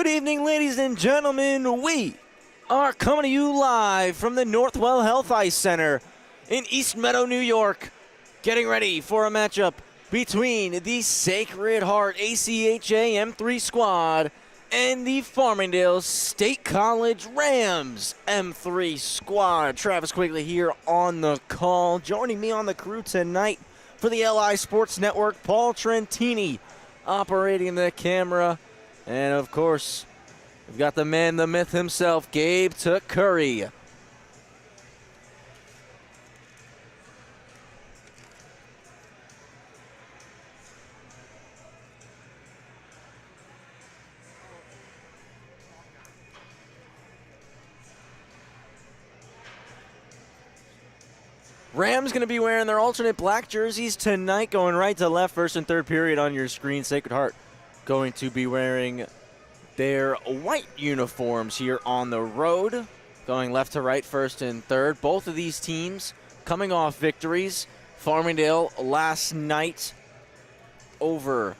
Good evening, ladies and gentlemen. We are coming to you live from the Northwell Health Ice Center in East Meadow, New York, getting ready for a matchup between the Sacred Heart ACHA M3 squad and the Farmingdale State College Rams M3 squad. Travis Quigley here on the call. Joining me on the crew tonight for the LI Sports Network, Paul Trentini operating the camera. And, of course, we've got the man, the myth himself, Gabe Curry. Rams going to be wearing their alternate black jerseys tonight, going right to left, first and third period on your screen. Sacred Heart going to be wearing their white uniforms here on the road, going left to right, first and third. Both of these teams coming off victories. Farmingdale last night over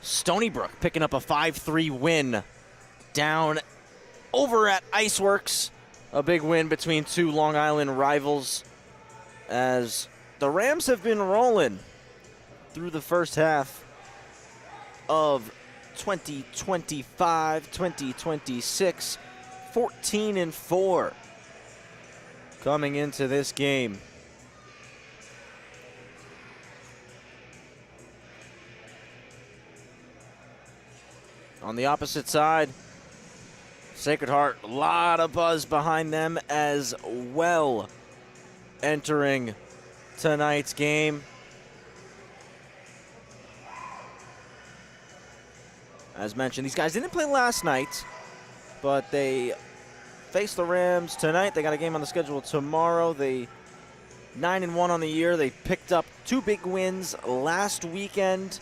Stony Brook, picking up a 5-3 win down over at Iceworks. A big win between two Long Island rivals, as the Rams have been rolling through the first half of 2025-2026, 14-4 coming into this game. On the opposite side, Sacred Heart, a lot of buzz behind them as well entering tonight's game. As mentioned, these guys didn't play last night, but they face the Rams tonight. They got a game on the schedule tomorrow. They 9-1 on the year. They picked up two big wins last weekend.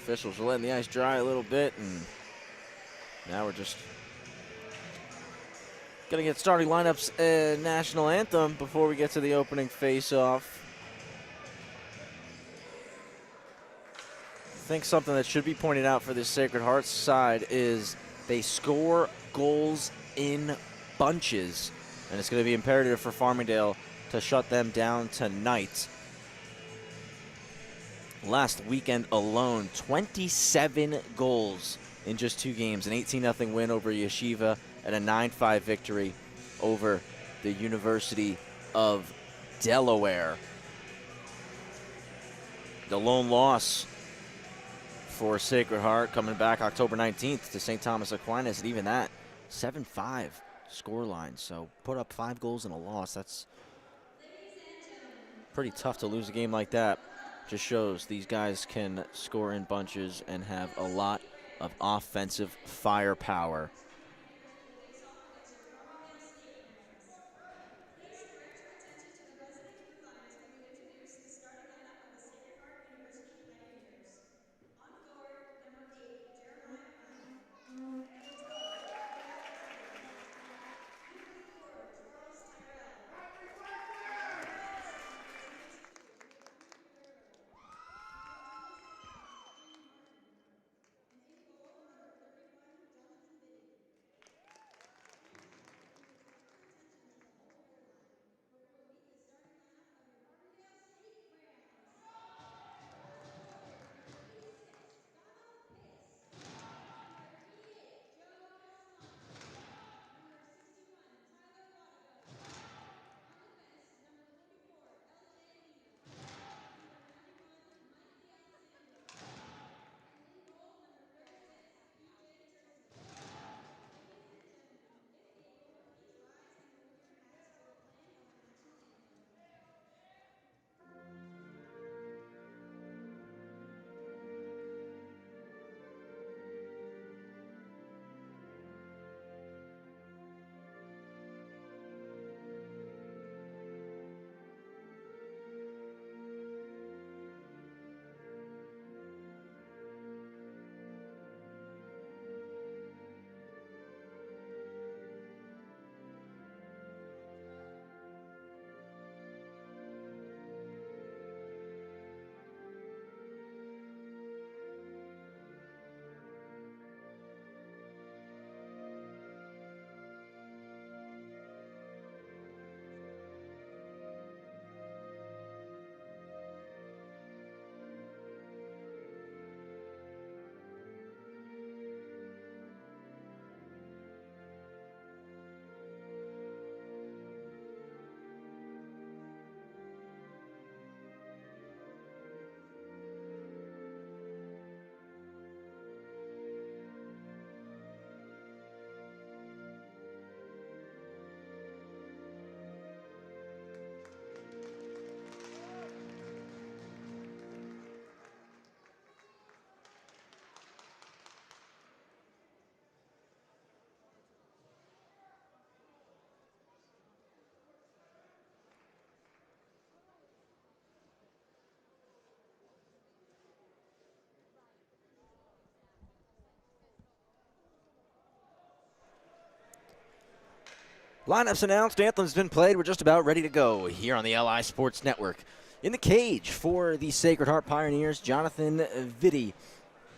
Officials are letting the ice dry a little bit, and now we're just going to get starting lineups and national anthem before we get to the opening face-off. I think something that should be pointed out for this Sacred Heart side is they score goals in bunches, and it's going to be imperative for Farmingdale to shut them down tonight. Last weekend alone, 27 goals in just two games, an 18-0 win over Yeshiva and a 9-5 victory over the University of Delaware. The lone loss for Sacred Heart coming back October 19th to St. Thomas Aquinas, and even that, 7-5 scoreline. So put up 5 goals and a loss. That's pretty tough to lose a game like that. Just shows these guys can score in bunches and have a lot of offensive firepower. Lineups announced, anthem's been played. We're just about ready to go here on the LI Sports Network. In the cage for the Sacred Heart Pioneers, Jonathan Vitti,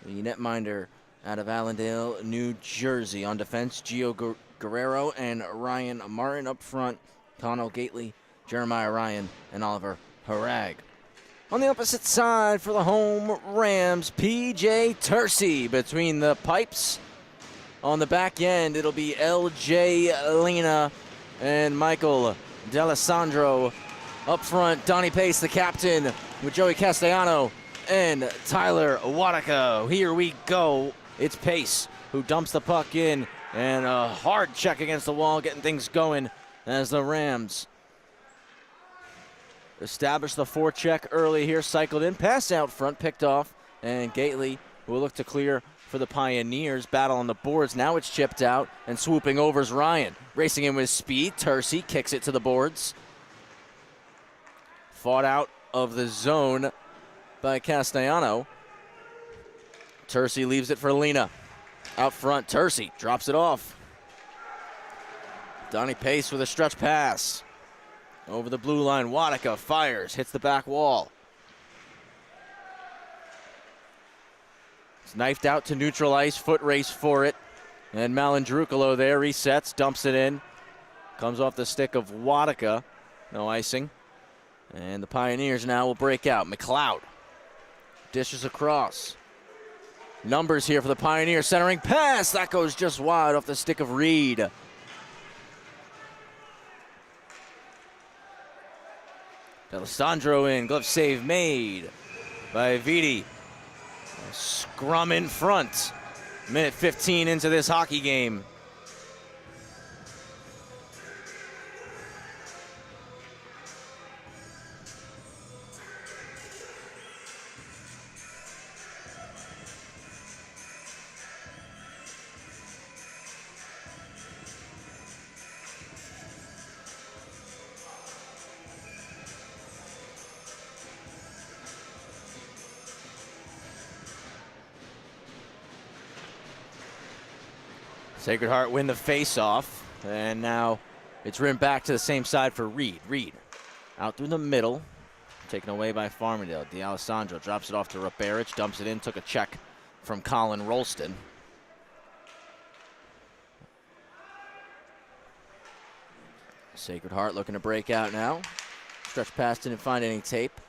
the netminder out of Allendale, New Jersey. On defense, Gio Guerrero and Ryan Martin. Up front, Connell Gately, Jeremiah Ryan, and Oliver Harag. On the opposite side for the home Rams, PJ Tercey between the pipes. On the back end, it'll be LJ Lena and Michael D'Alessandro. Up front, Donnie Pace, the captain, with Joey Castellano and Tyler Wadaka. Here we go. It's Pace who dumps the puck in, and a hard check against the wall, getting things going as the Rams establish the forecheck early here, cycled in, pass out front, picked off, and Gately will look to clear for the Pioneers. Battle on the boards. Now it's chipped out, and swooping over is Ryan. Racing in with speed. Tercey kicks it to the boards. Fought out of the zone by Castellano. Tercey leaves it for Lena. Out front, Tercey drops it off. Donnie Pace with a stretch pass. Over the blue line, Wadaka fires, hits the back wall. It's knifed out to neutral ice, foot race for it. And Malandrukalo there resets, dumps it in. Comes off the stick of Wadaka. No icing. And the Pioneers now will break out. McLeod dishes across. Numbers here for the Pioneers. Centering pass. That goes just wide off the stick of Reed. D'Alessandro in. Glove save made by Vitti. Scrum in front. Minute 15 into this hockey game. Sacred Heart win the face-off, and now it's rimmed back to the same side for Reed. Reed out through the middle, taken away by Farmingdale. D'Alessandro drops it off to Raberich, dumps it in, took a check from Colin Rolston. Sacred Heart looking to break out now. Stretch past, didn't find any tape.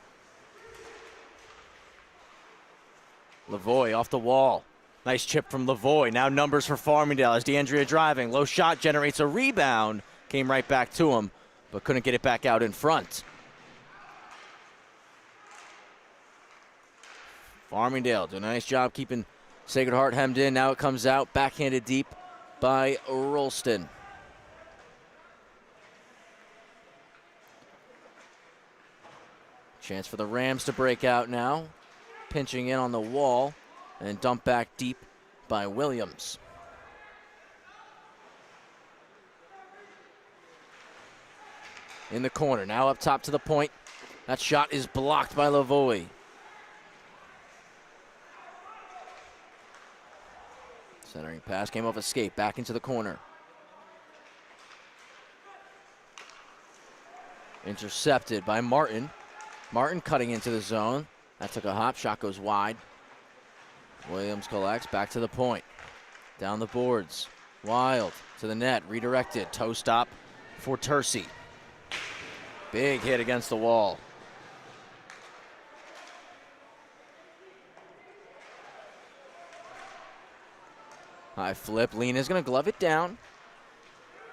Lavoie off the wall. Nice chip from Lavoie. Now numbers for Farmingdale as DeAndrea driving. Low shot generates a rebound. Came right back to him, but couldn't get it back out in front. Farmingdale doing a nice job keeping Sacred Heart hemmed in. Now it comes out, backhanded deep by Rolston. Chance for the Rams to break out now. Pinching in on the wall. And dumped back deep by Williams. In the corner, now up top to the point. That shot is blocked by Lavoie. Centering pass came off a skate, back into the corner. Intercepted by Martin. Martin cutting into the zone. That took a hop, shot goes wide. Williams collects, back to the point. Down the boards. Wild to the net, redirected. Toe stop for Tercey. Big hit against the wall. High flip. Lena's going to glove it down.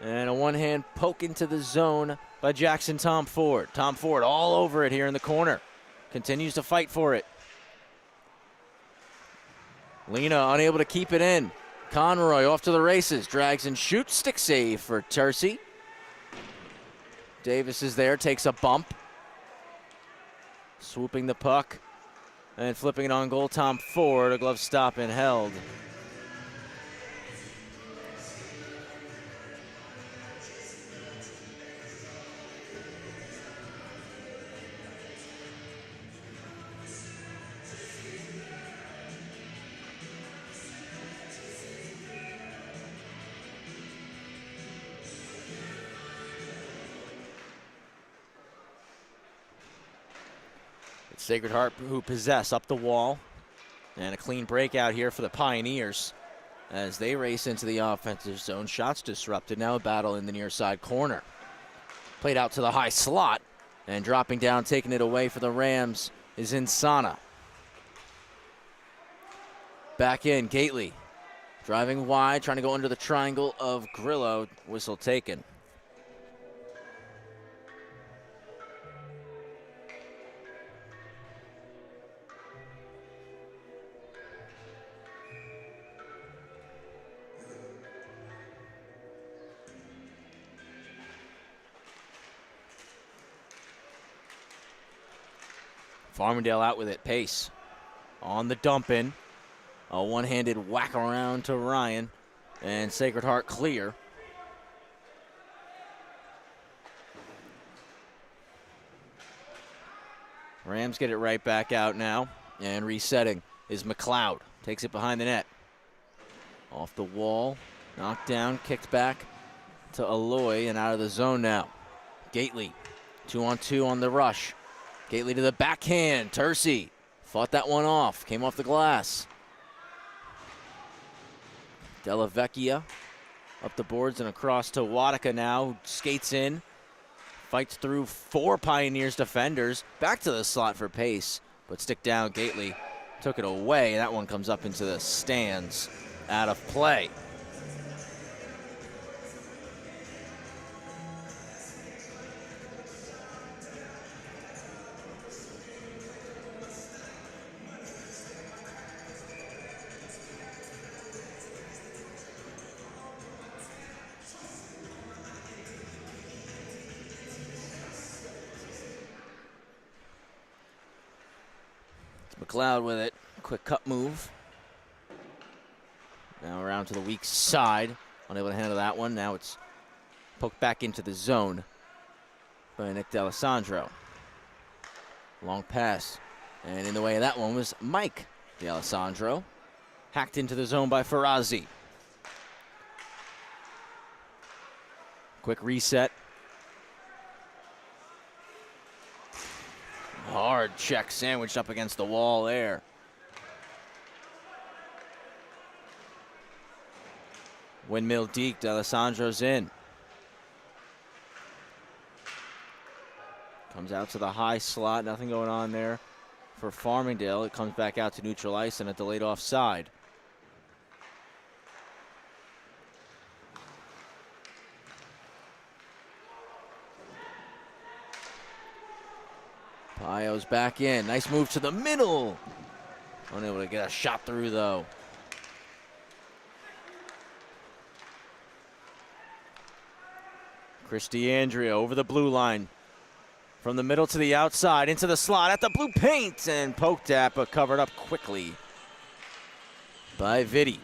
And a one-hand poke into the zone by Jackson Tom Ford. Tom Ford all over it here in the corner. Continues to fight for it. Lena unable to keep it in. Conroy off to the races. Drags and shoots. Stick save for Tercey. Davis is there. Takes a bump. Swooping the puck. And flipping it on goal. Tom Ford. A glove stop and held. Sacred Heart who possess up the wall. And a clean breakout here for the Pioneers as they race into the offensive zone. Shots disrupted. Now a battle in the near side corner. Played out to the high slot. And dropping down, taking it away for the Rams is Insana. Back in, Gately. Driving wide, trying to go under the triangle of Grillo. Whistle taken. Farmingdale out with it. Pace on the dump in. A one-handed whack around to Ryan. And Sacred Heart clear. Rams get it right back out now. And resetting is McLeod. Takes it behind the net. Off the wall. Knocked down. Kicked back to Aloy and out of the zone now. Gately. 2-on-2 on the rush. Gately to the backhand. Tercey fought that one off. Came off the glass. Della Vecchia up the boards and across to Wadaka now. Skates in. Fights through 4 Pioneers defenders. Back to the slot for Pace. But stick down. Gately took it away. That one comes up into the stands. Out of play. McLeod with it. Quick cut move. Now around to the weak side. Unable to handle that one. Now it's poked back into the zone by Nick D'Alessandro. Long pass. And in the way of that one was Mike D'Alessandro. Hacked into the zone by Ferrazzi. Quick reset. Hard check sandwiched up against the wall there. Windmill Deke, D'Alessandro's in. Comes out to the high slot, nothing going on there for Farmingdale. It comes back out to neutral ice and a delayed offside. Pio's back in. Nice move to the middle. Unable to get a shot through, though. Chris D'Andrea over the blue line. From the middle to the outside, into the slot, at the blue paint, and poked at, but covered up quickly by Vitti.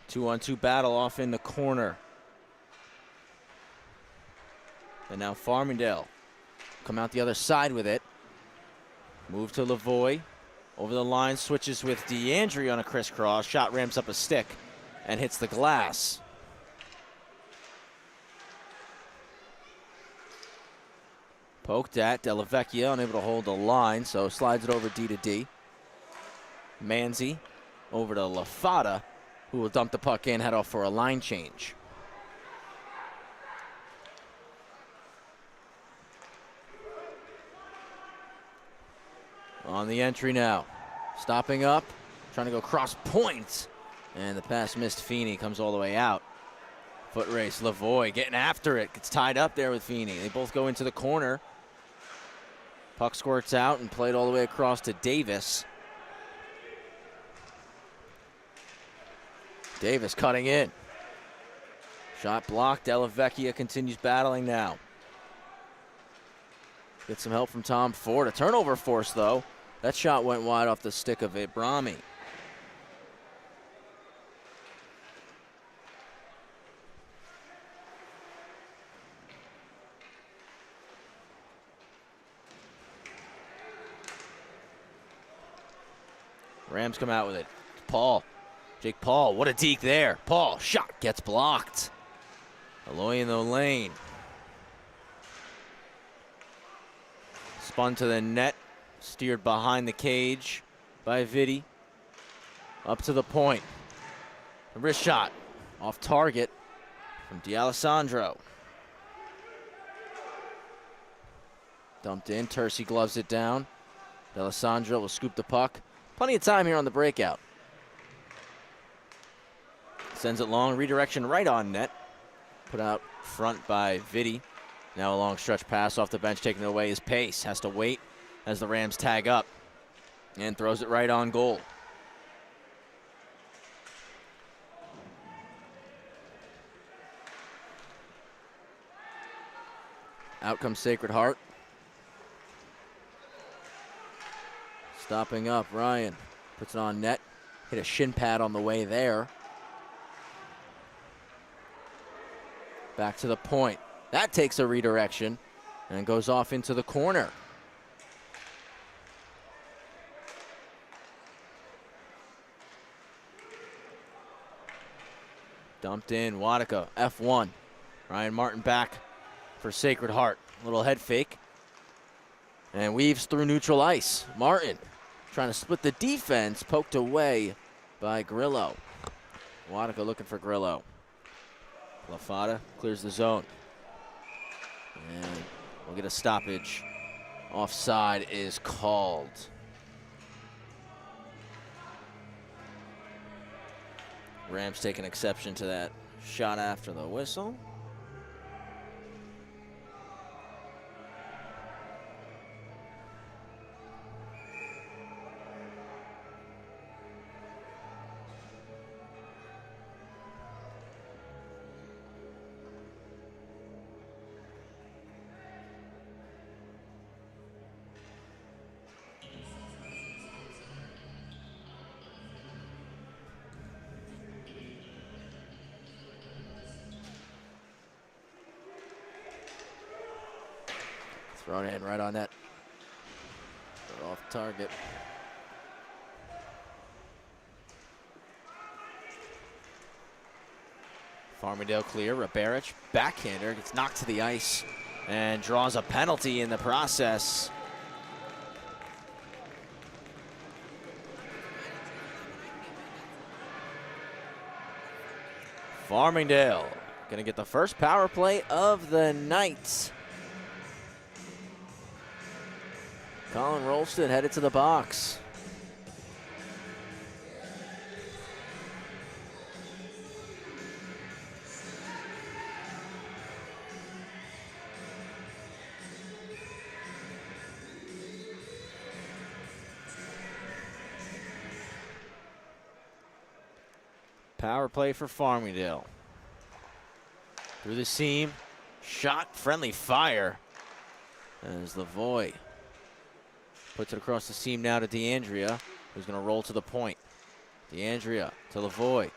Two-on-two battle off in the corner. And now Farmingdale come out the other side with it. Move to Lavoie. Over the line, switches with D'Andrea on a crisscross. Shot ramps up a stick and hits the glass. Poked at. Della Vecchia unable to hold the line, so slides it over D to D. Manzi over to LaFada, who will dump the puck in, head off for a line change. On the entry now. Stopping up, trying to go cross point. And the pass missed Feeney, comes all the way out. Foot race, Lavoie getting after it. Gets tied up there with Feeney. They both go into the corner. Puck squirts out and played all the way across to Davis. Davis cutting in. Shot blocked. Della Vecchia continues battling now. Get some help from Tom Ford. A turnover force, though. That shot went wide off the stick of Ibrahimi. Rams come out with it. Paul. Jake Paul, what a deke there. Paul, shot gets blocked. Aloy in the lane. Spun to the net. Steered behind the cage by Vitti. Up to the point. A wrist shot. Off target from D'Alessandro. Dumped in. Tercy gloves it down. D'Alessandro will scoop the puck. Plenty of time here on the breakout. Sends it long. Redirection right on net. Put out front by Vitti. Now a long stretch pass off the bench, taking away his pace. Has to wait as the Rams tag up. And throws it right on goal. Out comes Sacred Heart. Stopping up, Ryan puts it on net. Hit a shin pad on the way there. Back to the point. That takes a redirection and goes off into the corner. Dumped in, Wadika, F1. Ryan Martin back for Sacred Heart. Little head fake. And weaves through neutral ice. Martin trying to split the defense, poked away by Grillo. Wadika looking for Grillo. LaFada clears the zone. And we'll get a stoppage. Offside is called. Rams taking exception to that shot after the whistle. Thrown in right on that. Off target. Farmingdale clear. Raberich, backhander, gets knocked to the ice and draws a penalty in the process. Farmingdale gonna get the first power play of the night. Colin Rolston headed to the box. Power play for Farmingdale. Through the seam, shot, friendly fire. As Lavoie puts it across the seam now to DeAndrea, who's going to roll to the point. DeAndrea to Lavoie,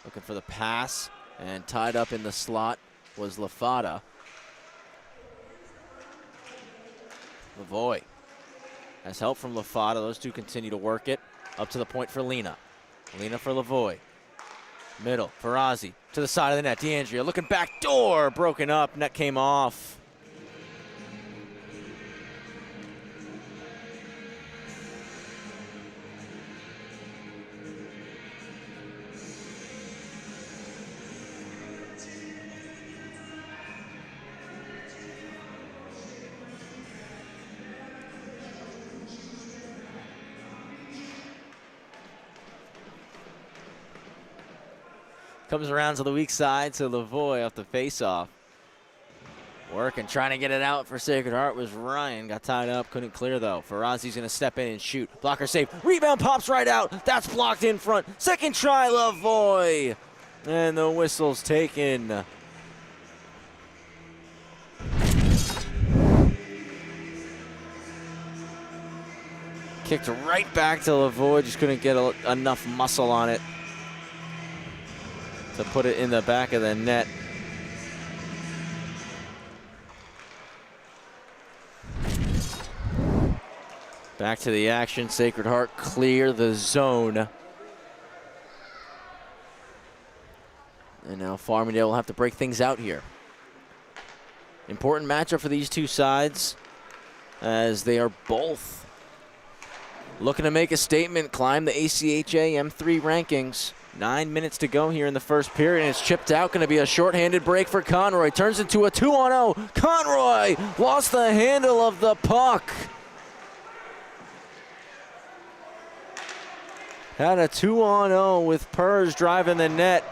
looking for the pass, and tied up in the slot was LaFada. Lavoie has help from LaFada. Those two continue to work it. Up to the point for Lena. Lena for Lavoie. Middle, Ferrazzi to the side of the net. DeAndrea looking back door, broken up, net came off. Comes around to the weak side to Lavoie off the faceoff. Working, trying to get it out for Sacred Heart was Ryan. Got tied up, couldn't clear though. Ferrazzi's gonna step in and shoot. Blocker save, rebound pops right out. That's blocked in front. Second try, Lavoie. And the whistle's taken. Kicked right back to Lavoie, just couldn't get enough muscle on it to put it in the back of the net. Back to the action, Sacred Heart clear the zone. And now Farmingdale will have to break things out here. Important matchup for these two sides, as they are both looking to make a statement, climb the ACHA M3 rankings. 9 minutes to go here in the first period, and it's chipped out. Going to be a shorthanded break for Conroy. Turns into a 2-on-0. Conroy lost the handle of the puck. Had a 2-on-0 with Purrs driving the net.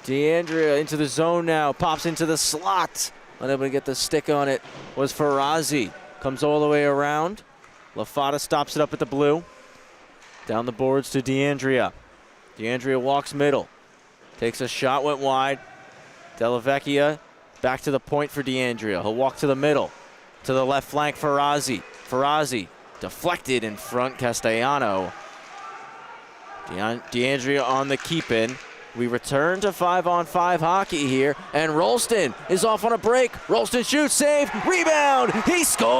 DeAndrea into the zone now, pops into the slot. Unable to get the stick on it was Farazi. Comes all the way around. LaFata stops it up at the blue. Down the boards to DeAndrea. DeAndrea walks middle. Takes a shot, went wide. Della Vecchia back to the point for DeAndrea. He'll walk to the middle. To the left flank, Farazi. Farazi deflected in front, Castellano. DeAndrea on the keep-in. We return to 5-on-5 hockey here, and Rolston is off on a break. Rolston shoots, save, rebound, he scores!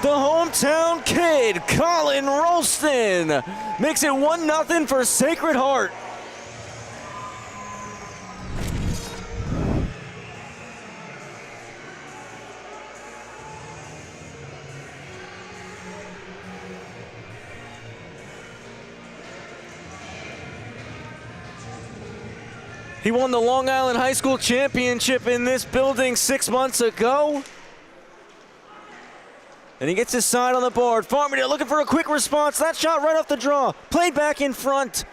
The hometown kid, Colin Rolston, makes it 1-0 for Sacred Heart. He won the Long Island High School Championship in this building 6 months ago. And he gets his side on the board. Farmingdale looking for a quick response. That shot right off the draw. Played back in front.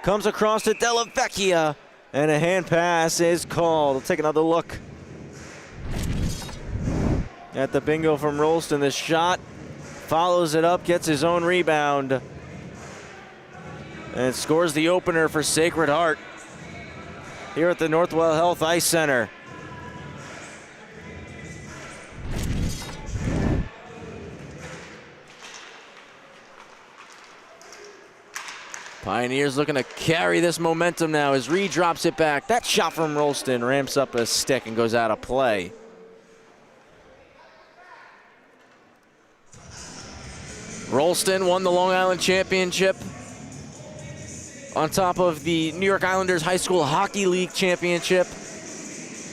Comes across to Della Vecchia. And a hand pass is called. We'll take another look at the bingo from Rolston. The shot follows it up, gets his own rebound. And scores the opener for Sacred Heart here at the Northwell Health Ice Center. Pioneers looking to carry this momentum now as Reed drops it back. That shot from Rolston ramps up a stick and goes out of play. Rolston won the Long Island Championship on top of the New York Islanders High School Hockey League Championship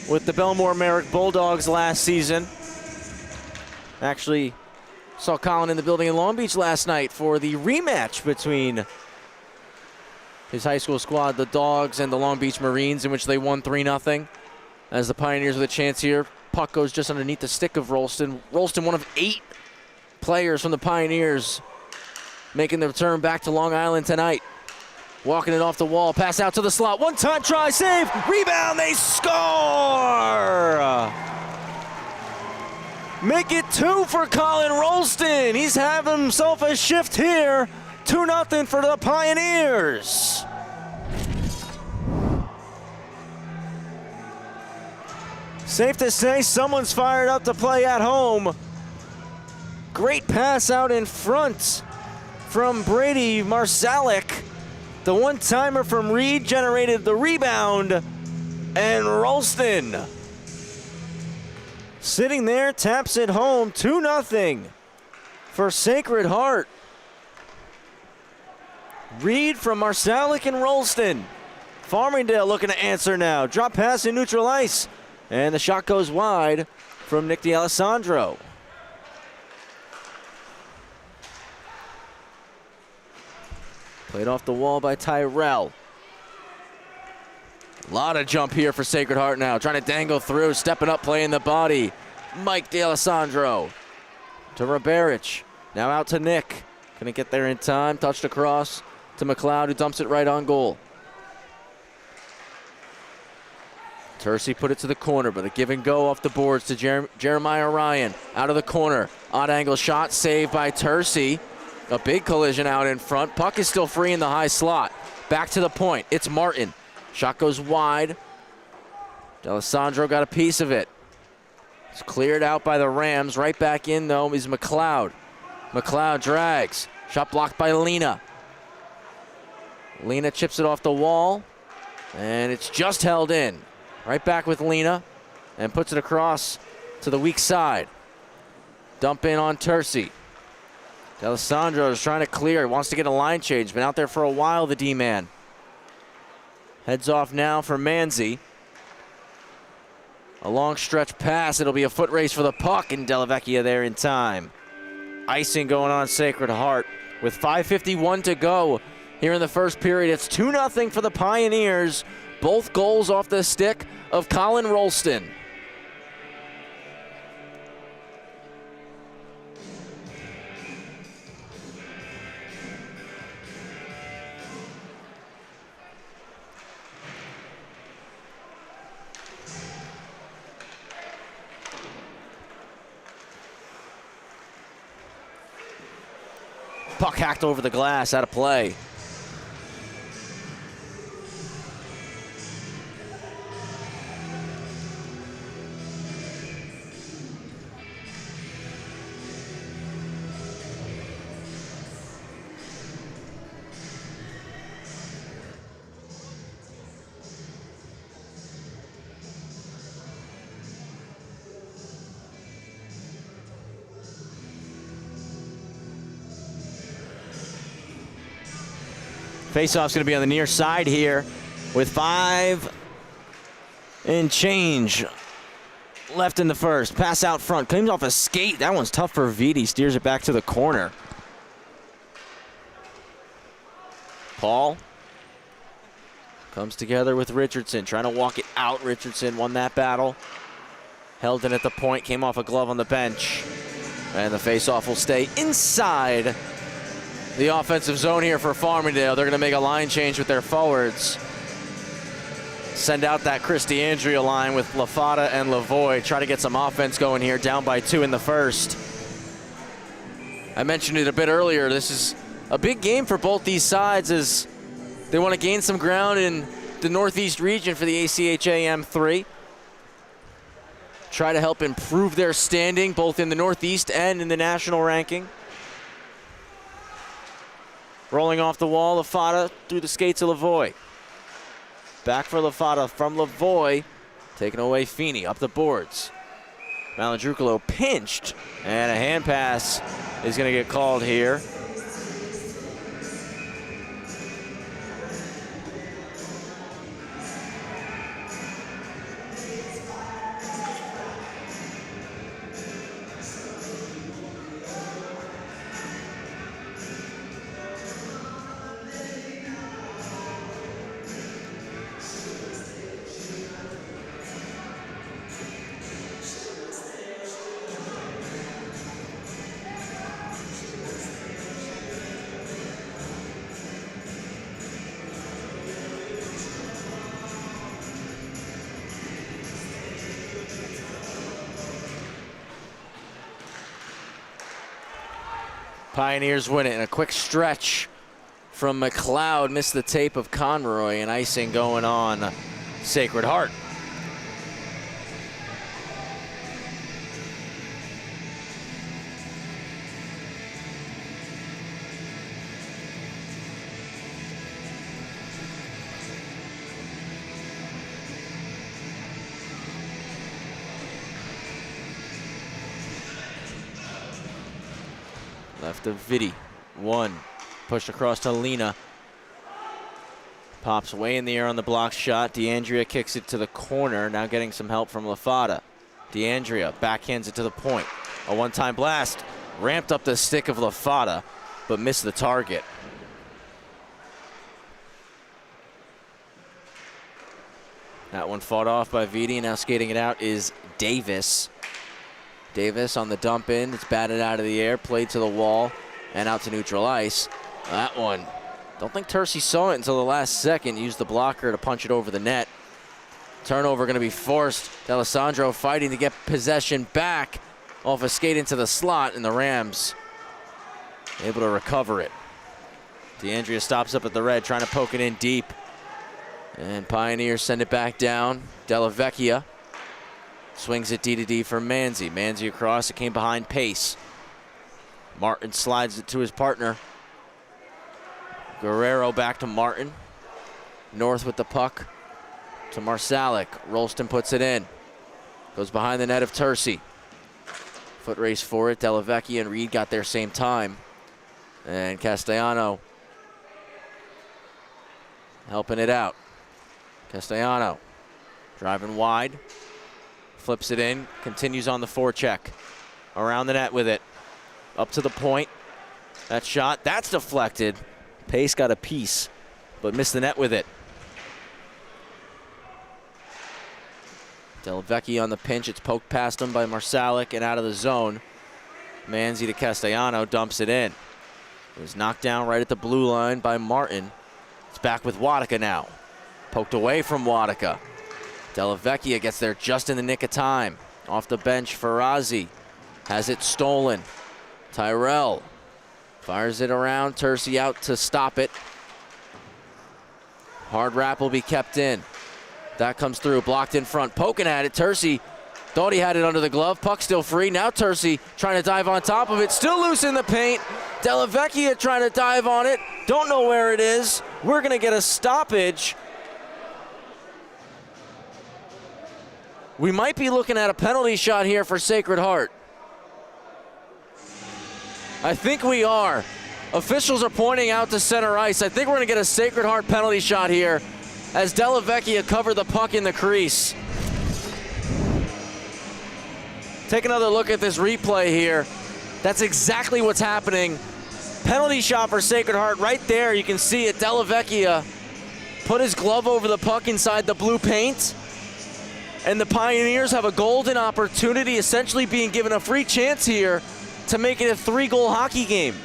with the Belmore Merrick Bulldogs last season. Actually saw Colin in the building in Long Beach last night for the rematch between his high school squad, the Dogs, and the Long Beach Marines, in which they won 3-0. As the Pioneers with a chance here, puck goes just underneath the stick of Rolston. Rolston, one of 8 players from the Pioneers, making the return back to Long Island tonight. Walking it off the wall, pass out to the slot. One-time try, save, rebound, they score! Make it 2 for Colin Rolston. He's having himself a shift here. 2-0 for the Pioneers. Safe to say someone's fired up to play at home. Great pass out in front from Brady Marsalik. The one-timer from Reed generated the rebound, and Rolston sitting there taps it home. 2-0 for Sacred Heart. Reed from Marsalik and Rolston. Farmingdale looking to answer now. Drop pass in neutral ice, and the shot goes wide from Nick D'Alessandro. Played off the wall by Tyrell. A lot of jump here for Sacred Heart now. Trying to dangle through, stepping up, playing the body. Mike D'Alessandro to Roberich. Now out to Nick. Gonna get there in time. Touched across to McLeod, who dumps it right on goal. Tercey put it to the corner, but a give and go off the boards to Jeremiah Ryan. Out of the corner. Odd angle shot, saved by Tercey. A big collision out in front. Puck is still free in the high slot. Back to the point. It's Martin. Shot goes wide. D'Alessandro got a piece of it. It's cleared out by the Rams. Right back in, though, is McLeod. McLeod drags. Shot blocked by Lena. Lena chips it off the wall, and it's just held in. Right back with Lena, and puts it across to the weak side. Dump in on Tercy. D'Alessandro is trying to clear. Wants to get a line change. Been out there for a while, the D-man. Heads off now for Manzi. A long stretch pass. It'll be a foot race for the puck, and Della Vecchia there in time. Icing going on Sacred Heart with 5:51 to go here in the first period. It's 2-0 for the Pioneers. Both goals off the stick of Colin Rolston. Puck hacked over the glass, out of play. Faceoff's going to be on the near side here with 5 and change left in the first. Pass out front. Comes off a skate. That one's tough for Vitti. Steers it back to the corner. Paul comes together with Richardson. Trying to walk it out. Richardson won that battle. Held it at the point. Came off a glove on the bench. And the faceoff will stay inside the offensive zone here for Farmingdale. They're going to make a line change with their forwards. Send out that Chris DeAndrea line with LaFata and Lavoie. Try to get some offense going here, down by 2 in the first. I mentioned it a bit earlier. This is a big game for both these sides as they want to gain some ground in the Northeast region for the ACHA M3. Try to help improve their standing both in the Northeast and in the national ranking. Rolling off the wall, LaFata through the skates of Lavoie. Back for LaFata from Lavoie. Taking away Feeney up the boards. Malandrucolo pinched, and a hand pass is going to get called here. Pioneers win it in a quick stretch from McLeod. Missed the tape of Conroy, and icing going on Sacred Heart. Left of Vitti. 1. Pushed across to Lena. Pops way in the air on the block shot. DeAndrea kicks it to the corner. Now getting some help from LaFata. DeAndrea backhands it to the point. A one-time blast. Ramped up the stick of LaFata, but missed the target. That one fought off by Vitti. Now skating it out is Davis. Davis on the dump in. It's batted out of the air, played to the wall, and out to neutral ice. That one, don't think Tercy saw it until the last second. Used the blocker to punch it over the net. Turnover going to be forced. D'Alessandro fighting to get possession back off a skate into the slot, and the Rams able to recover it. DeAndrea stops up at the red, trying to poke it in deep. And Pioneers send it back down. Della Vecchia Swings it D-to-D for Manzi. Manzi across, it came behind Pace. Martin slides it to his partner. Guerrero back to Martin. North with the puck to Marsalic. Rolston puts it in. Goes behind the net of Tercy. Foot race for it. Delavecchia and Reed got there same time. And Castellano helping it out. Castellano driving wide. Flips it in. Continues on the forecheck. Around the net with it. Up to the point. That shot, that's deflected. Pace got a piece, but missed the net with it. Delavecchia on the pinch. It's poked past him by Marsalic and out of the zone. Manzi to Castellano, dumps it in. It was knocked down right at the blue line by Martin. It's back with Wadika now. Poked away from Wadika. Delavecchia gets there just in the nick of time. Off the bench, Ferrazzi has it stolen. Tyrell fires it around. Tercy out to stop it. Hard wrap will be kept in. That comes through, blocked in front, poking at it. Tercy thought he had it under the glove. Puck still free. Now Tercy trying to dive on top of it. Still loose in the paint. Delavecchia trying to dive on it. Don't know where it is. We're going to get a stoppage. We might be looking at a penalty shot here for Sacred Heart. I think we are. Officials are pointing out to center ice. I think we're going to get a Sacred Heart penalty shot here as Delavecchia covered the puck in the crease. Take another look at this replay here. That's exactly what's happening. Penalty shot for Sacred Heart right there. You can see it. Delavecchia put his glove over the puck inside the blue paint. And the Pioneers have a golden opportunity, essentially being given a free chance here to make it a 3-goal hockey game.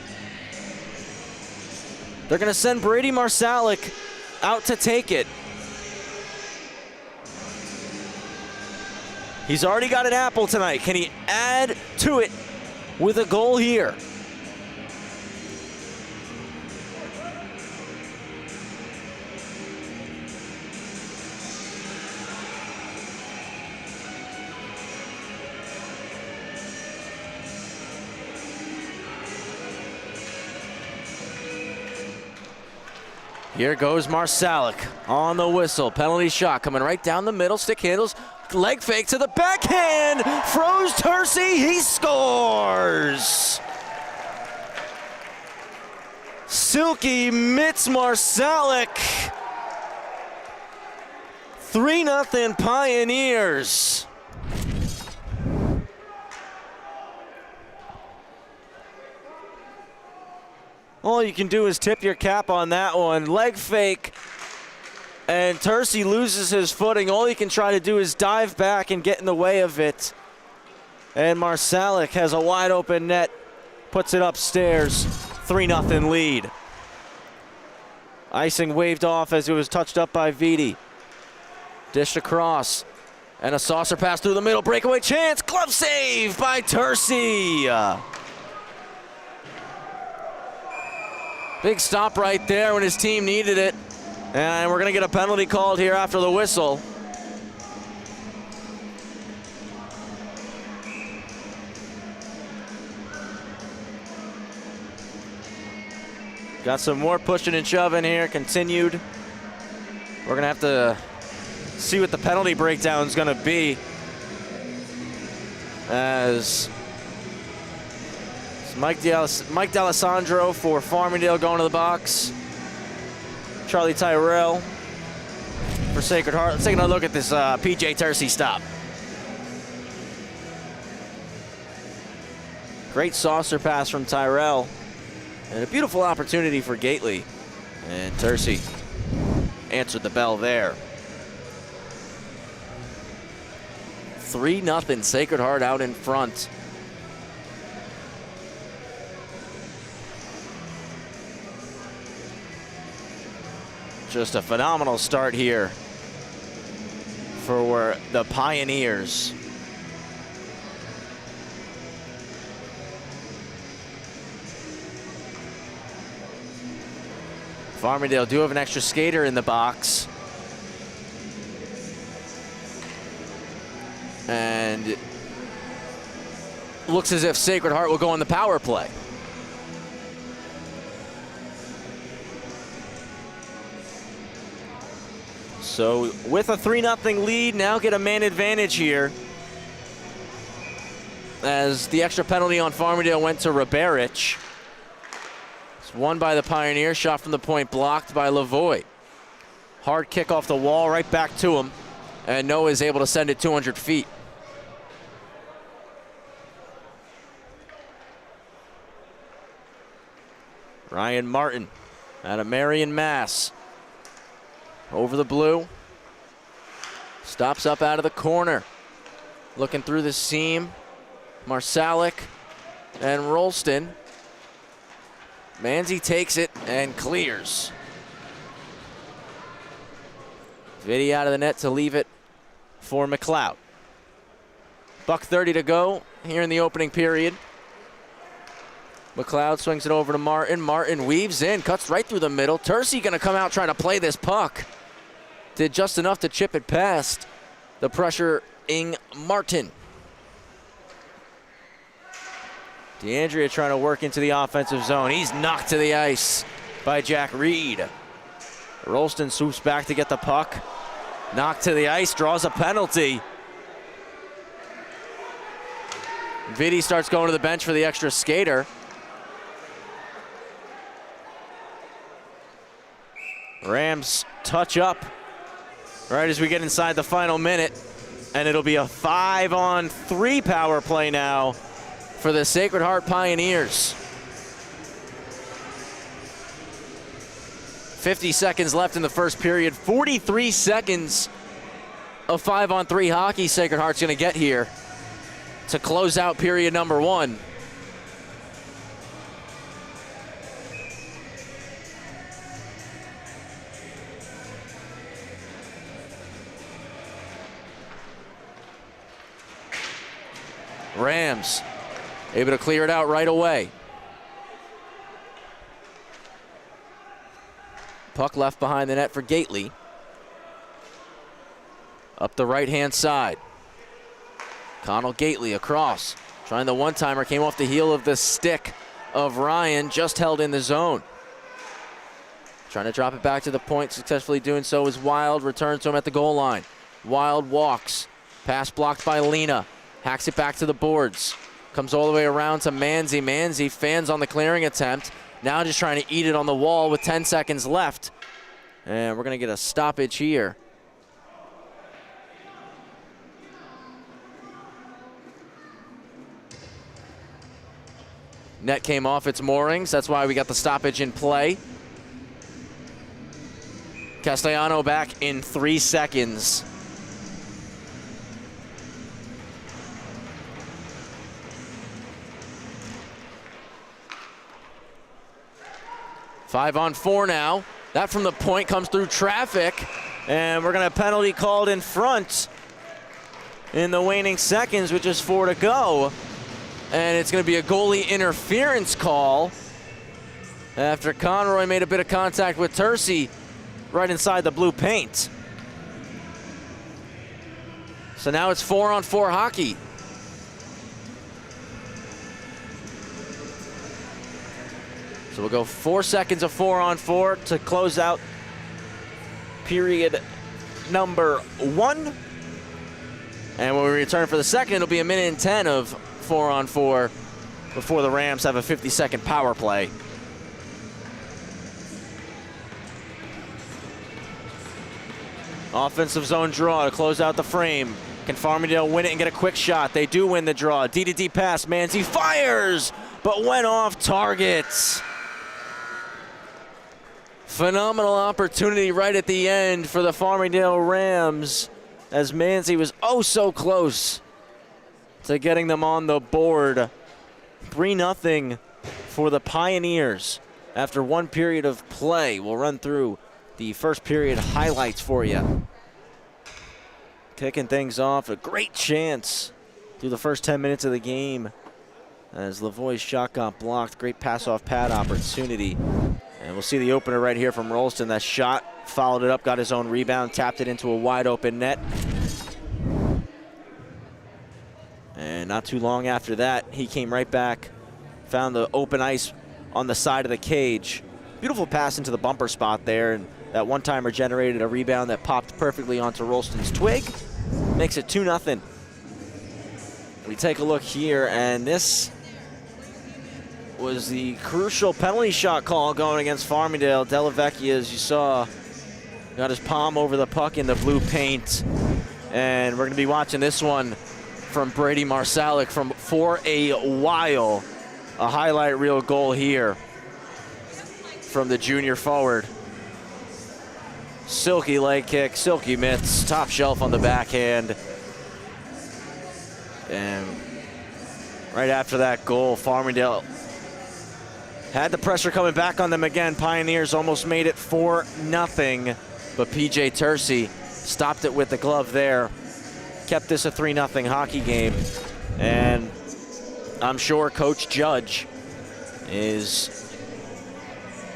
They're going to send Brady Marsalic out to take it. He's already got an apple tonight. Can he add to it with a goal here? Here goes Marsalic on the whistle. Penalty shot coming right down the middle. Stick handles. Leg fake to the backhand. Froze Tercy. He scores. Silky mitts Marsalic. 3-0 Pioneers. All you can do is tip your cap on that one. Leg fake, and Tercy loses his footing. All he can try to do is dive back and get in the way of it. And Marsalic has a wide open net, puts it upstairs. 3-0 lead. Icing waved off as it was touched up by Vitti. Dished across, and a saucer pass through the middle. Breakaway chance, glove save by Tercy. Big stop right there when his team needed it. And we're going to get a penalty called here after the whistle. Got some more pushing and shoving here, continued. We're going to have to see what the penalty breakdown is going to be, as Mike D'Alessandro for Farmingdale going to the box. Charlie Tyrell for Sacred Heart. Let's take another look at this PJ Tercy stop. Great saucer pass from Tyrell. And a beautiful opportunity for Gately. And Tercy answered the bell there. 3-0 Sacred Heart out in front. Just a phenomenal start here for the Pioneers. Farmingdale do have an extra skater in the box. And looks as if Sacred Heart will go on the power play. So with a 3-0 lead, now get a man advantage here, as the extra penalty on Farmingdale went to Raberich. It's won by the Pioneers, shot from the point blocked by Lavoie. Hard kick off the wall, right back to him, and Noah is able to send it 200 feet. Ryan Martin out of Marion, Mass. Over the blue. Stops up out of the corner. Looking through the seam. Marsalic and Rolston. Manzi takes it and clears. Vitti out of the net to leave it for McLeod. $1:30 to go here in the opening period. McLeod swings it over to Martin. Martin weaves in, cuts right through the middle. Tercey going to come out trying to play this puck. Did just enough to chip it past the pressuring Martin. DeAndrea trying to work into the offensive zone. He's knocked to the ice by Jack Reed. Rolston swoops back to get the puck. Knocked to the ice, draws a penalty. Vitti starts going to the bench for the extra skater. Rams touch up right as we get inside the final minute, and it'll be a 5-on-3 power play now for the Sacred Heart Pioneers. 50 seconds left in the first period. 43 seconds of 5-on-3 hockey Sacred Heart's going to get here to close out period number 1. Rams able to clear it out right away. Puck left behind the net for Gately. Up the right-hand side. Connell Gately across. Trying the one-timer, came off the heel of the stick of Ryan, just held in the zone. Trying to drop it back to the point, successfully doing so is Wild. Returns to him at the goal line. Wild walks. Pass blocked by Lena. Hacks it back to the boards. Comes all the way around to Manzi. Manzi fans on the clearing attempt. Now just trying to eat it on the wall with 10 seconds left. And we're going to get a stoppage here. Net came off its moorings. That's why we got the stoppage in play. Castellano back in 3 seconds. Five on 4 now. That from the point comes through traffic, and we're going to have a penalty called in front in the waning seconds, with just 4 to go. And it's going to be a goalie interference call after Conroy made a bit of contact with Tercey right inside the blue paint. So now it's 4-on-4 hockey. So we'll go 4 seconds of 4-on-4 to close out period number 1. And when we return for the second, it'll be 1:10 of 4-on-4 before the Rams have a 50-second power play. Offensive zone draw to close out the frame. Can Farmingdale win it and get a quick shot? They do win the draw. D-to-D pass. Manzi fires, but went off target. Phenomenal opportunity right at the end for the Farmingdale Rams, as Manzi was oh so close to getting them on the board. 3-0 for the Pioneers after 1 period of play. We'll run through the first period highlights for you. Kicking things off, a great chance through the first 10 minutes of the game as Lavoie's shot got blocked. Great pass-off pad opportunity. And we'll see the opener right here from Rolston. That shot, followed it up, got his own rebound, tapped it into a wide open net. And not too long after that, he came right back, found the open ice on the side of the cage. Beautiful pass into the bumper spot there, and that one-timer generated a rebound that popped perfectly onto Rolston's twig. Makes it 2-0. We take a look here, and this was the crucial penalty shot call going against Farmingdale. Delavecchia, as you saw, got his palm over the puck in the blue paint. And we're going to be watching this one from Brady Marsalic for a while. A highlight reel goal here from the junior forward. Silky leg kick, silky mitts, top shelf on the backhand. And right after that goal, Farmingdale had the pressure coming back on them again. Pioneers almost made it 4-0, but PJ Tercey stopped it with the glove there. Kept this a 3-0 hockey game. And I'm sure Coach Judge is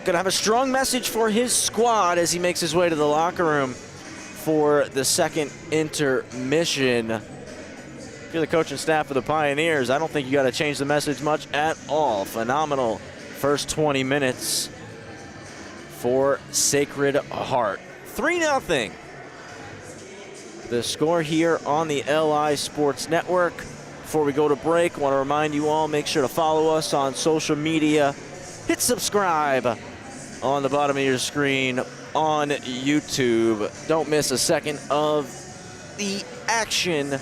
going to have a strong message for his squad as he makes his way to the locker room for the second intermission. If you're the coaching staff of the Pioneers, I don't think you got to change the message much at all. Phenomenal first 20 minutes for Sacred Heart. 3-0. The score here on the LI Sports Network. Before we go to break, I want to remind you all, make sure to follow us on social media. Hit subscribe on the bottom of your screen on YouTube. Don't miss a second of the action.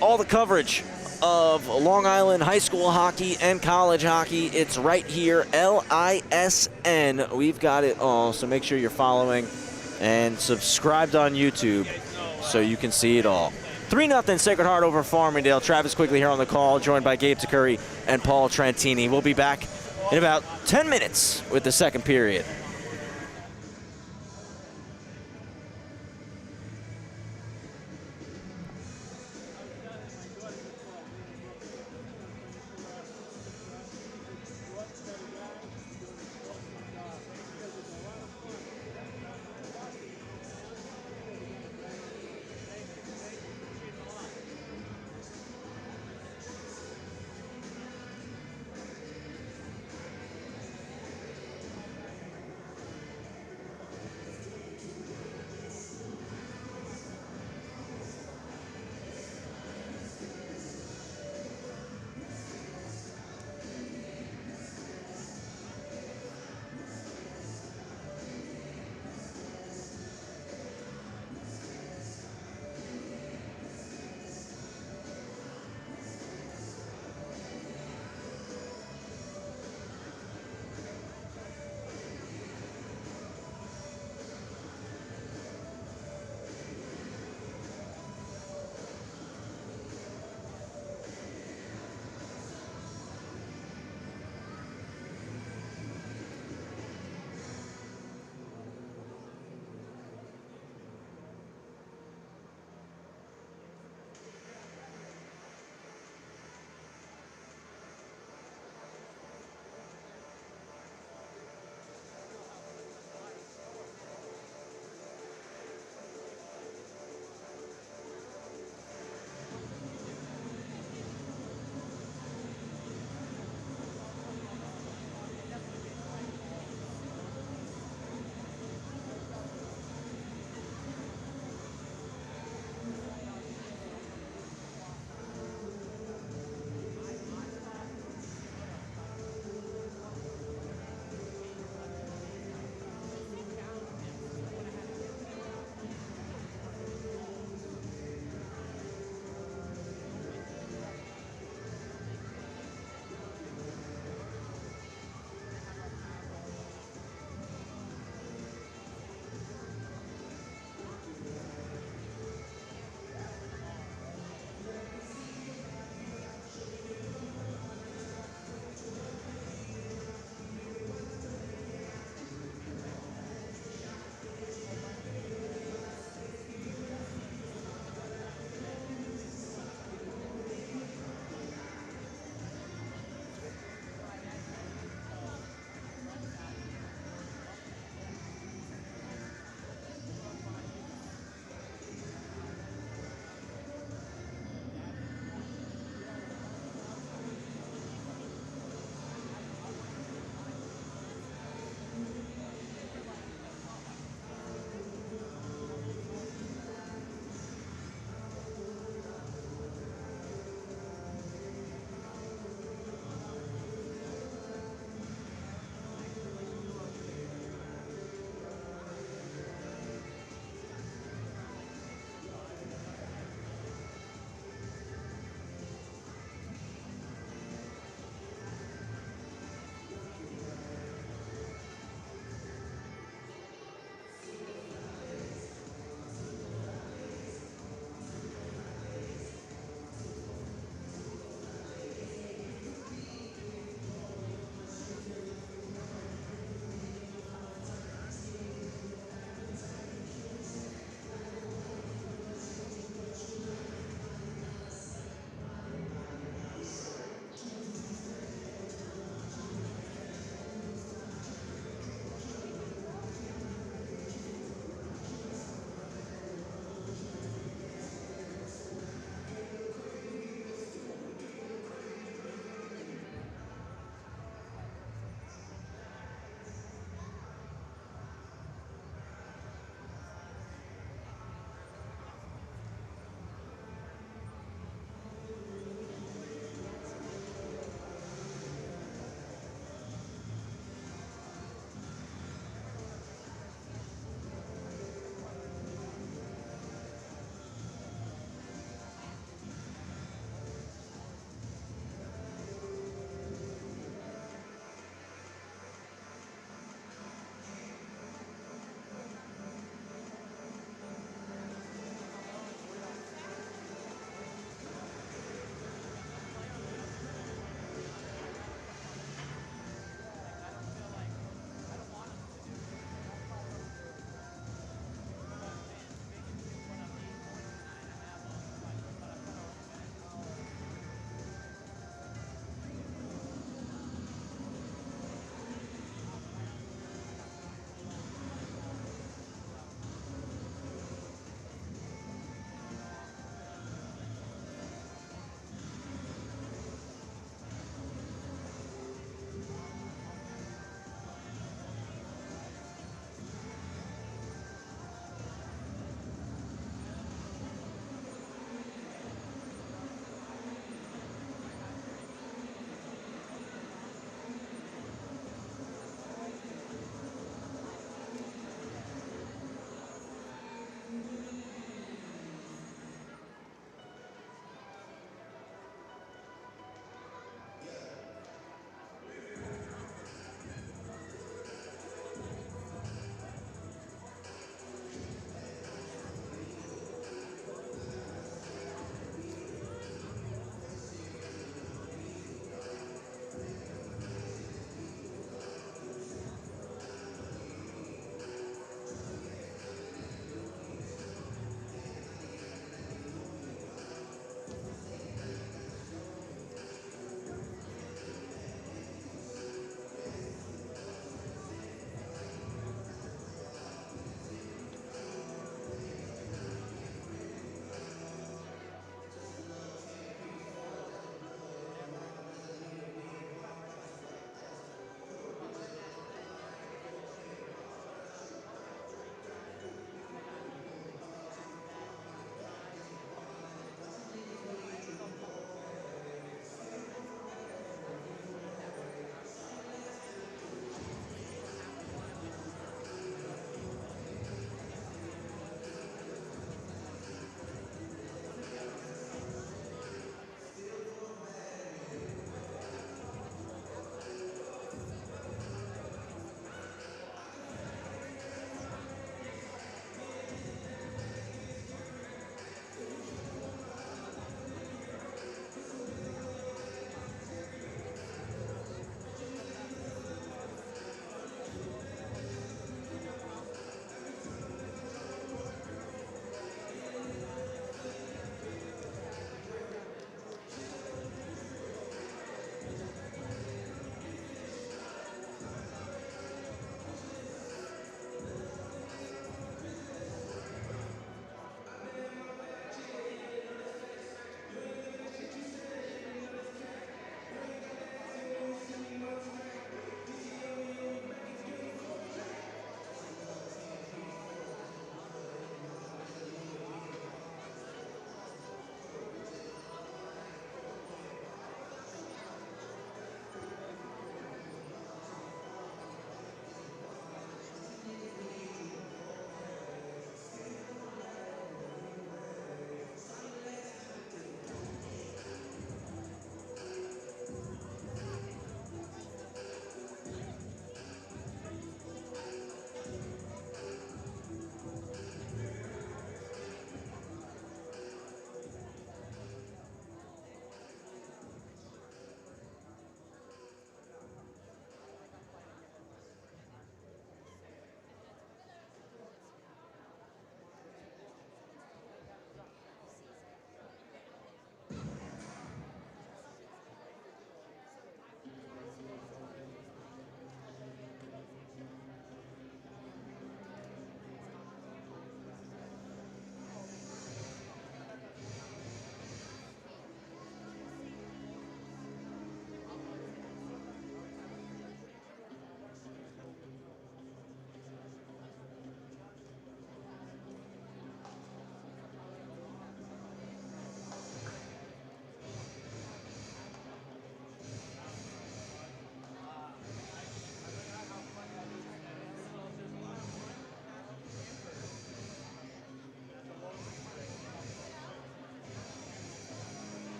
All the coverage of Long Island high school hockey and college hockey. It's right here, LISN. We've got it all, so make sure you're following and subscribed on YouTube so you can see it all. 3-0 Sacred Heart over Farmingdale. Travis Quigley here on the call, joined by Gabe Takuri and Paul Trentini. We'll be back in about 10 minutes with the second period.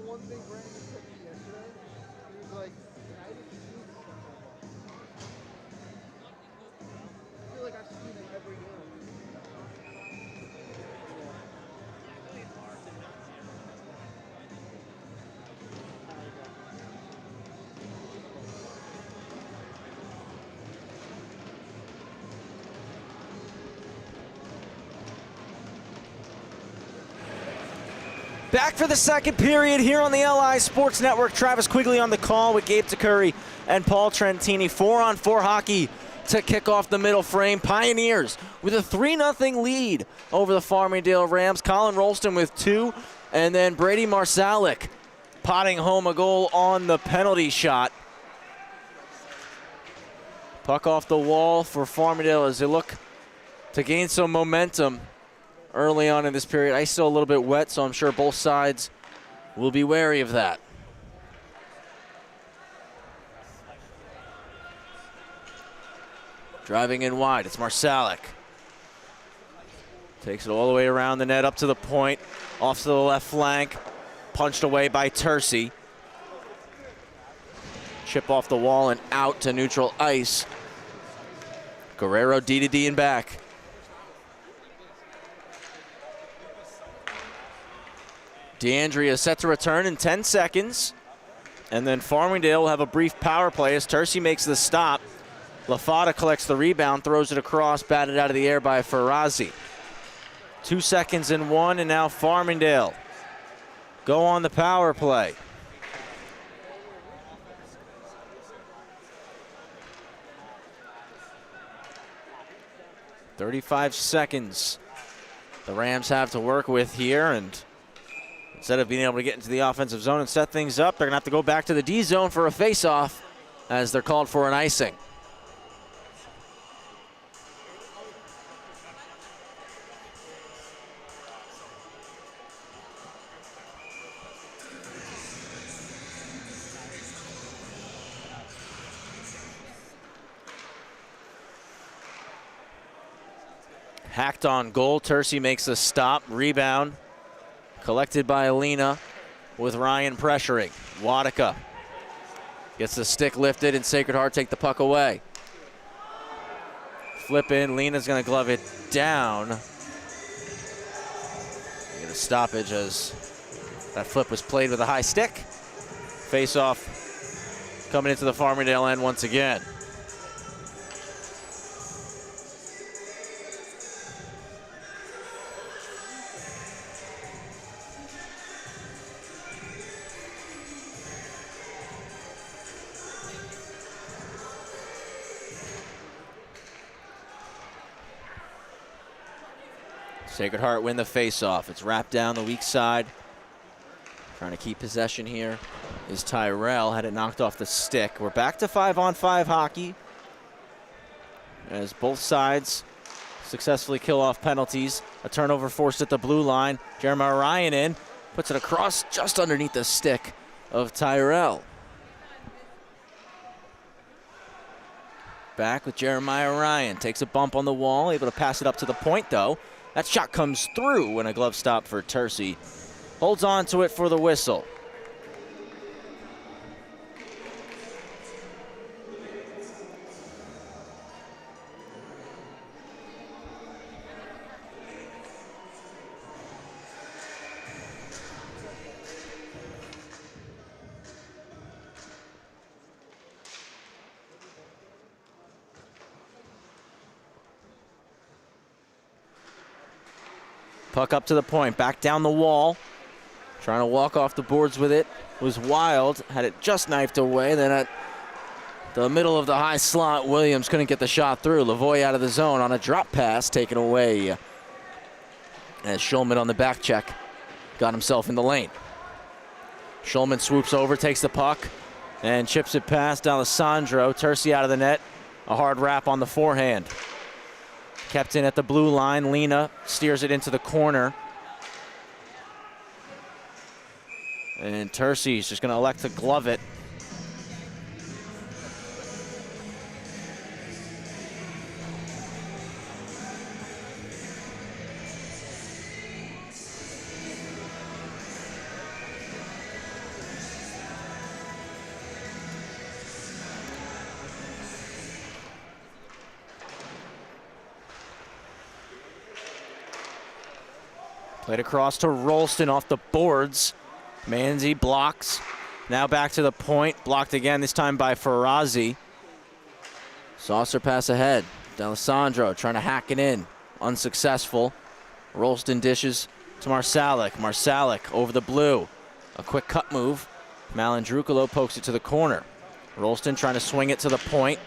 one thing Brandon said to me yesterday. He was like, I just see stuff like that. I feel like I've seen it every game. Back for the second period here on the LI Sports Network. Travis Quigley on the call with Gabe Takuri and Paul Trentini. 4-on-4 hockey to kick off the middle frame. Pioneers with a 3-0 lead over the Farmingdale Rams. Colin Rolston with 2, and then Brady Marsalik potting home a goal on the penalty shot. Puck off the wall for Farmingdale as they look to gain some momentum early on in this period. Ice still a little bit wet, so I'm sure both sides will be wary of that. Driving in wide, it's Marsalik. Takes it all the way around the net, up to the point, off to the left flank, punched away by Tercey. Chip off the wall and out to neutral ice. Guerrero D-to-D and back. DeAndrea set to return in 10 seconds. And then Farmingdale will have a brief power play as Tercey makes the stop. LaFada collects the rebound, throws it across, batted out of the air by Ferrazzi. 2 seconds and 1, and now Farmingdale go on the power play. "35 seconds the Rams have to work with here, and instead of being able to get into the offensive zone and set things up, they're going to have to go back to the D zone for a face-off as they're called for an icing. Hacked on goal. Tercey makes the stop. Rebound collected by Alina with Ryan pressuring. Wadika gets the stick lifted and Sacred Heart take the puck away. Flip in. Lena's going to glove it down. Get a stoppage as that flip was played with a high stick. Face off coming into the Farmingdale end once again. Sacred Heart win the face-off. It's wrapped down the weak side. Trying to keep possession here is Tyrell. Had it knocked off the stick. We're back to 5-on-5 hockey as both sides successfully kill off penalties. A turnover forced at the blue line. Jeremiah Ryan in. Puts it across just underneath the stick of Tyrell. Back with Jeremiah Ryan. Takes a bump on the wall. Able to pass it up to the point, though. That shot comes through when a glove stop for Tercey. Holds on to it for the whistle. Puck up to the point, back down the wall. Trying to walk off the boards with it. Was Wild, had it just knifed away. Then at the middle of the high slot, Williams couldn't get the shot through. Lavoie out of the zone on a drop pass, taken away. As Schulman on the back check got himself in the lane. Schulman swoops over, takes the puck, and chips it past Alessandro. Tercey out of the net. A hard wrap on the forehand. Kept in at the blue line. Lena steers it into the corner. And Tercey's just going to elect to glove it. Played across to Rolston off the boards. Manzi blocks. Now back to the point. Blocked again, this time by Ferrazzi. Saucer pass ahead. D'Alessandro trying to hack it in. Unsuccessful. Rolston dishes to Marsalic. Marsalic over the blue. A quick cut move. Malandrucolo pokes it to the corner. Rolston trying to swing it to the point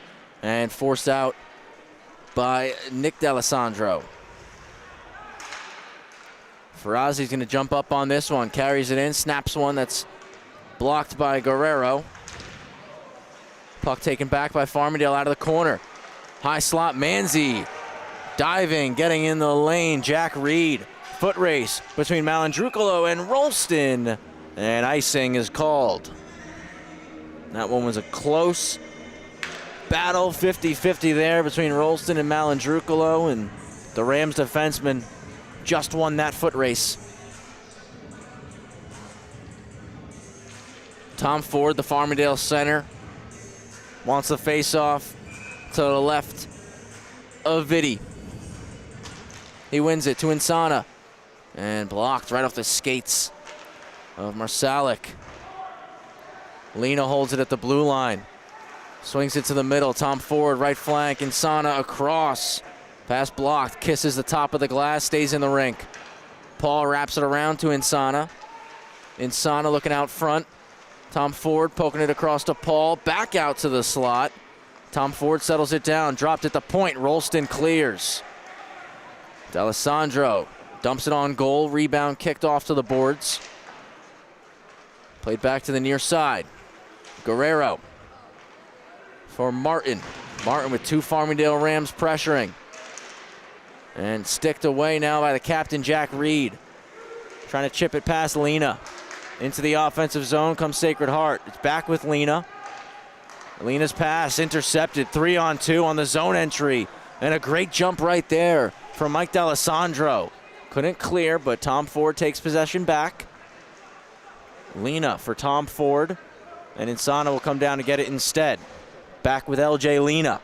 and forced out by Nick D'Alessandro. Ferrazzi's going to jump up on this one. Carries it in. Snaps one that's blocked by Guerrero. Puck taken back by Farmingdale out of the corner. High slot, Manzi diving, getting in the lane. Jack Reed, foot race between Malandrucolo and Rolston, and icing is called. That one was a close battle, 50-50 there between Rolston and Malandrucolo, and the Rams defenseman just won that foot race. Tom Ford, the Farmingdale center, wants the face-off to the left of Vitti. He wins it to Insana. And blocked right off the skates of Marsalic. Lena holds it at the blue line. Swings it to the middle. Tom Ford, right flank. Insana across. Pass blocked. Kisses the top of the glass. Stays in the rink. Paul wraps it around to Insana. Insana looking out front. Tom Ford poking it across to Paul. Back out to the slot. Tom Ford settles it down. Dropped at the point. Rolston clears. D'Alessandro dumps it on goal. Rebound kicked off to the boards. Played back to the near side. Guerrero for Martin. Martin with two Farmingdale Rams pressuring. And sticked away now by the captain, Jack Reed. Trying to chip it past Lena. Into the offensive zone comes Sacred Heart. It's back with Lena. Lena's pass intercepted. 3-on-2 on the zone entry. And a great jump right there from Mike D'Alessandro. Couldn't clear, but Tom Ford takes possession back. Lena for Tom Ford. And Insana will come down to get it instead. Back with LJ Lena.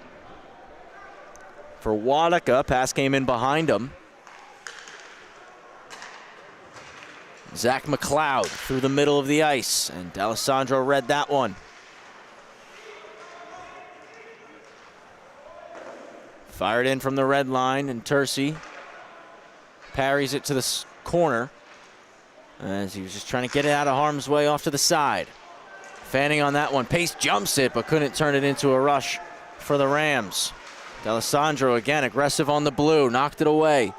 For Wadaka, pass came in behind him. Zach McLeod through the middle of the ice, and D'Alessandro read that one. Fired in from the red line, and Tercey parries it to the corner as he was just trying to get it out of harm's way off to the side. Fanning on that one. Pace jumps it, but couldn't turn it into a rush for the Rams. D'Alessandro again aggressive on the blue, knocked it away.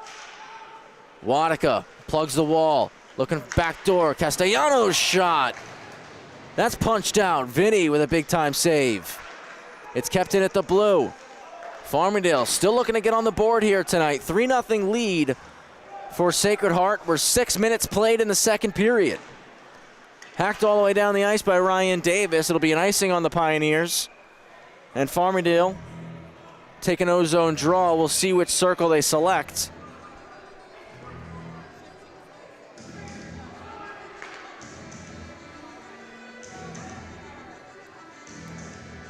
Wadaka plugs the wall. Looking back door, Castellanos shot. That's punched out. Vinny with a big-time save. It's kept in at the blue. Farmingdale still looking to get on the board here tonight. 3-0 lead for Sacred Heart. We're 6 minutes played in the second period. Hacked all the way down the ice by Ryan Davis. It'll be an icing on the Pioneers. And Farmingdale take an O-zone draw. We'll see which circle they select.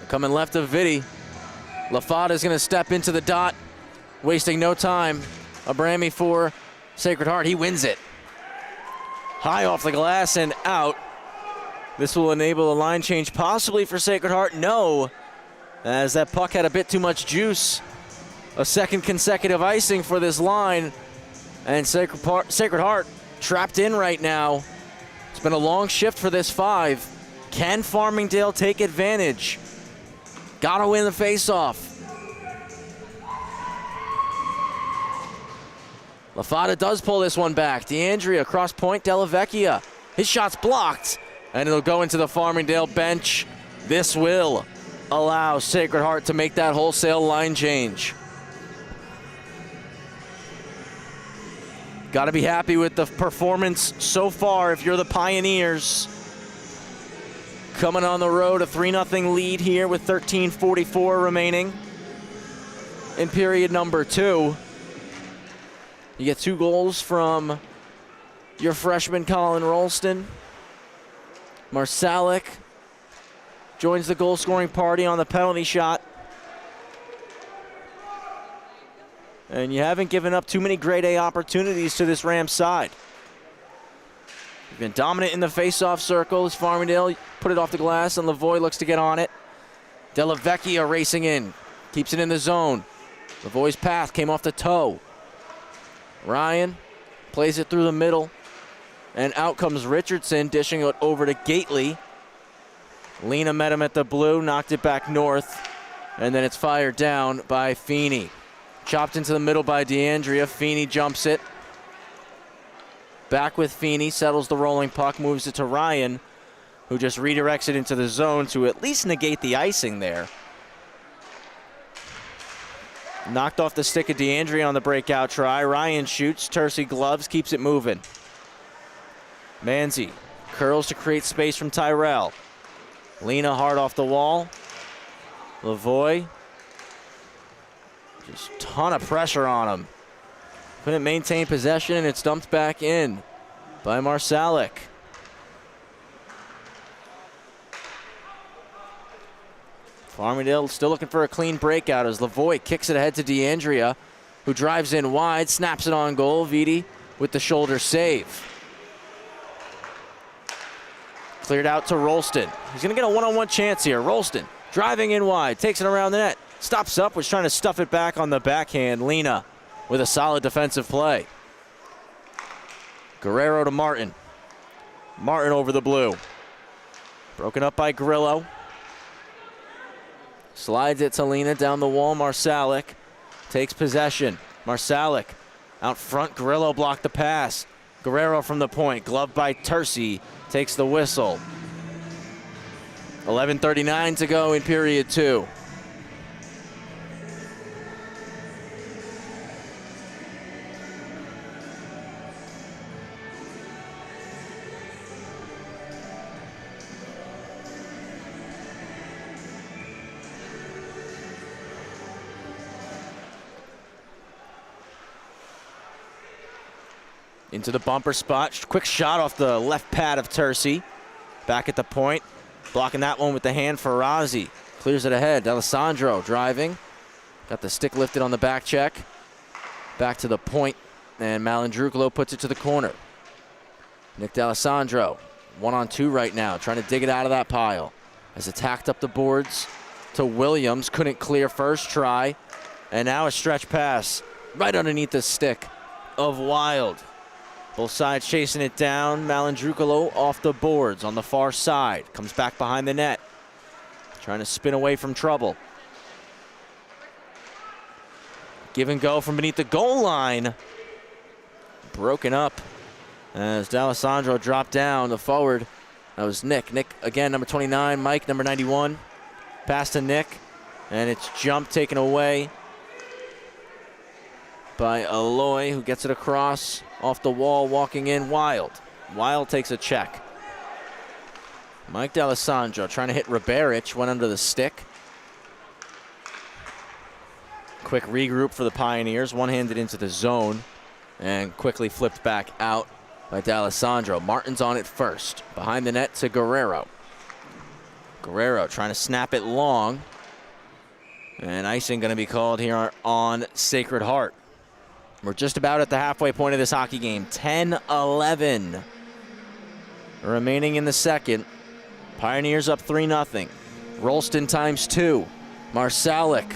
Coming left of Vitti. LaFada's going to step into the dot, wasting no time. Abrami for Sacred Heart. He wins it. High off the glass and out. This will enable a line change possibly for Sacred Heart. No, as that puck had a bit too much juice. A second consecutive icing for this line. And Sacred Heart trapped in right now. It's been a long shift for this 5. Can Farmingdale take advantage? Gotta win the faceoff. LaFada does pull this one back. DeAndrea across point, Della Vecchia. His shot's blocked, and it'll go into the Farmingdale bench. This will allow Sacred Heart to make that wholesale line change. Gotta be happy with the performance so far if you're the Pioneers. Coming on the road, a 3-0 lead here with 13:44 remaining in period number 2. You get 2 goals from your freshman Colin Rolston. Marsalic joins the goal-scoring party on the penalty shot. And you haven't given up too many grade A opportunities to this Rams side. Been dominant in the face-off circle as Farmingdale put it off the glass, and Lavoie looks to get on it. Della Vecchia racing in, keeps it in the zone. Lavoie's path came off the toe. Ryan plays it through the middle, and out comes Richardson, dishing it over to Gately. Lena met him at the blue, knocked it back north, and then it's fired down by Feeney. Chopped into the middle by DeAndrea. Feeney jumps it. Back with Feeney, settles the rolling puck, moves it to Ryan, who just redirects it into the zone to at least negate the icing there. Knocked off the stick of DeAndrea on the breakout try. Ryan shoots, Tercey gloves, keeps it moving. Manzi curls to create space from Tyrell. Lena hard off the wall. Lavoie, just a ton of pressure on him. Couldn't maintain possession, and it's dumped back in by Marsalic. Farmingdale still looking for a clean breakout as Lavoie kicks it ahead to DeAndrea, who drives in wide, snaps it on goal. Vitti with the shoulder save. Cleared out to Rolston. He's going to get a one-on-one chance here. Rolston driving in wide, takes it around the net, stops up, was trying to stuff it back on the backhand. Lena with a solid defensive play. Guerrero to Martin. Martin over the blue. Broken up by Grillo. Slides it to Lena down the wall. Marsalic takes possession. Marsalic out front. Grillo blocked the pass. Guerrero from the point. Gloved by Tercey. Takes the whistle. 11:39 to go in period 2. Into the bumper spot. Quick shot off the left pad of Tercey. Back at the point. Blocking that one with the hand for Rozzi. Clears it ahead. D'Alessandro driving. Got the stick lifted on the back check. Back to the point. And Malandrucolo puts it to the corner. Nick D'Alessandro, 1-on-2 right now. Trying to dig it out of that pile. Has attacked up the boards to Williams. Couldn't clear first try. And now a stretch pass right underneath the stick of Wild. Both sides chasing it down. Malandrucolo off the boards on the far side. Comes back behind the net. Trying to spin away from trouble. Give and go from beneath the goal line. Broken up as D'Alessandro dropped down. The forward, that was Nick. Nick again, number 29. Mike, number 91. Pass to Nick. And it's jump taken away by Aloy, who gets it across off the wall, walking in. Wild. Wild takes a check. Mike D'Alessandro trying to hit Riberic, went under the stick. Quick regroup for the Pioneers, one-handed into the zone, and quickly flipped back out by D'Alessandro. Martin's on it first, behind the net to Guerrero. Guerrero trying to snap it long, and icing going to be called here on Sacred Heart. We're just about at the halfway point of this hockey game. 10-11 remaining in the second. Pioneers up 3-0. Rolston times 2. Marsalic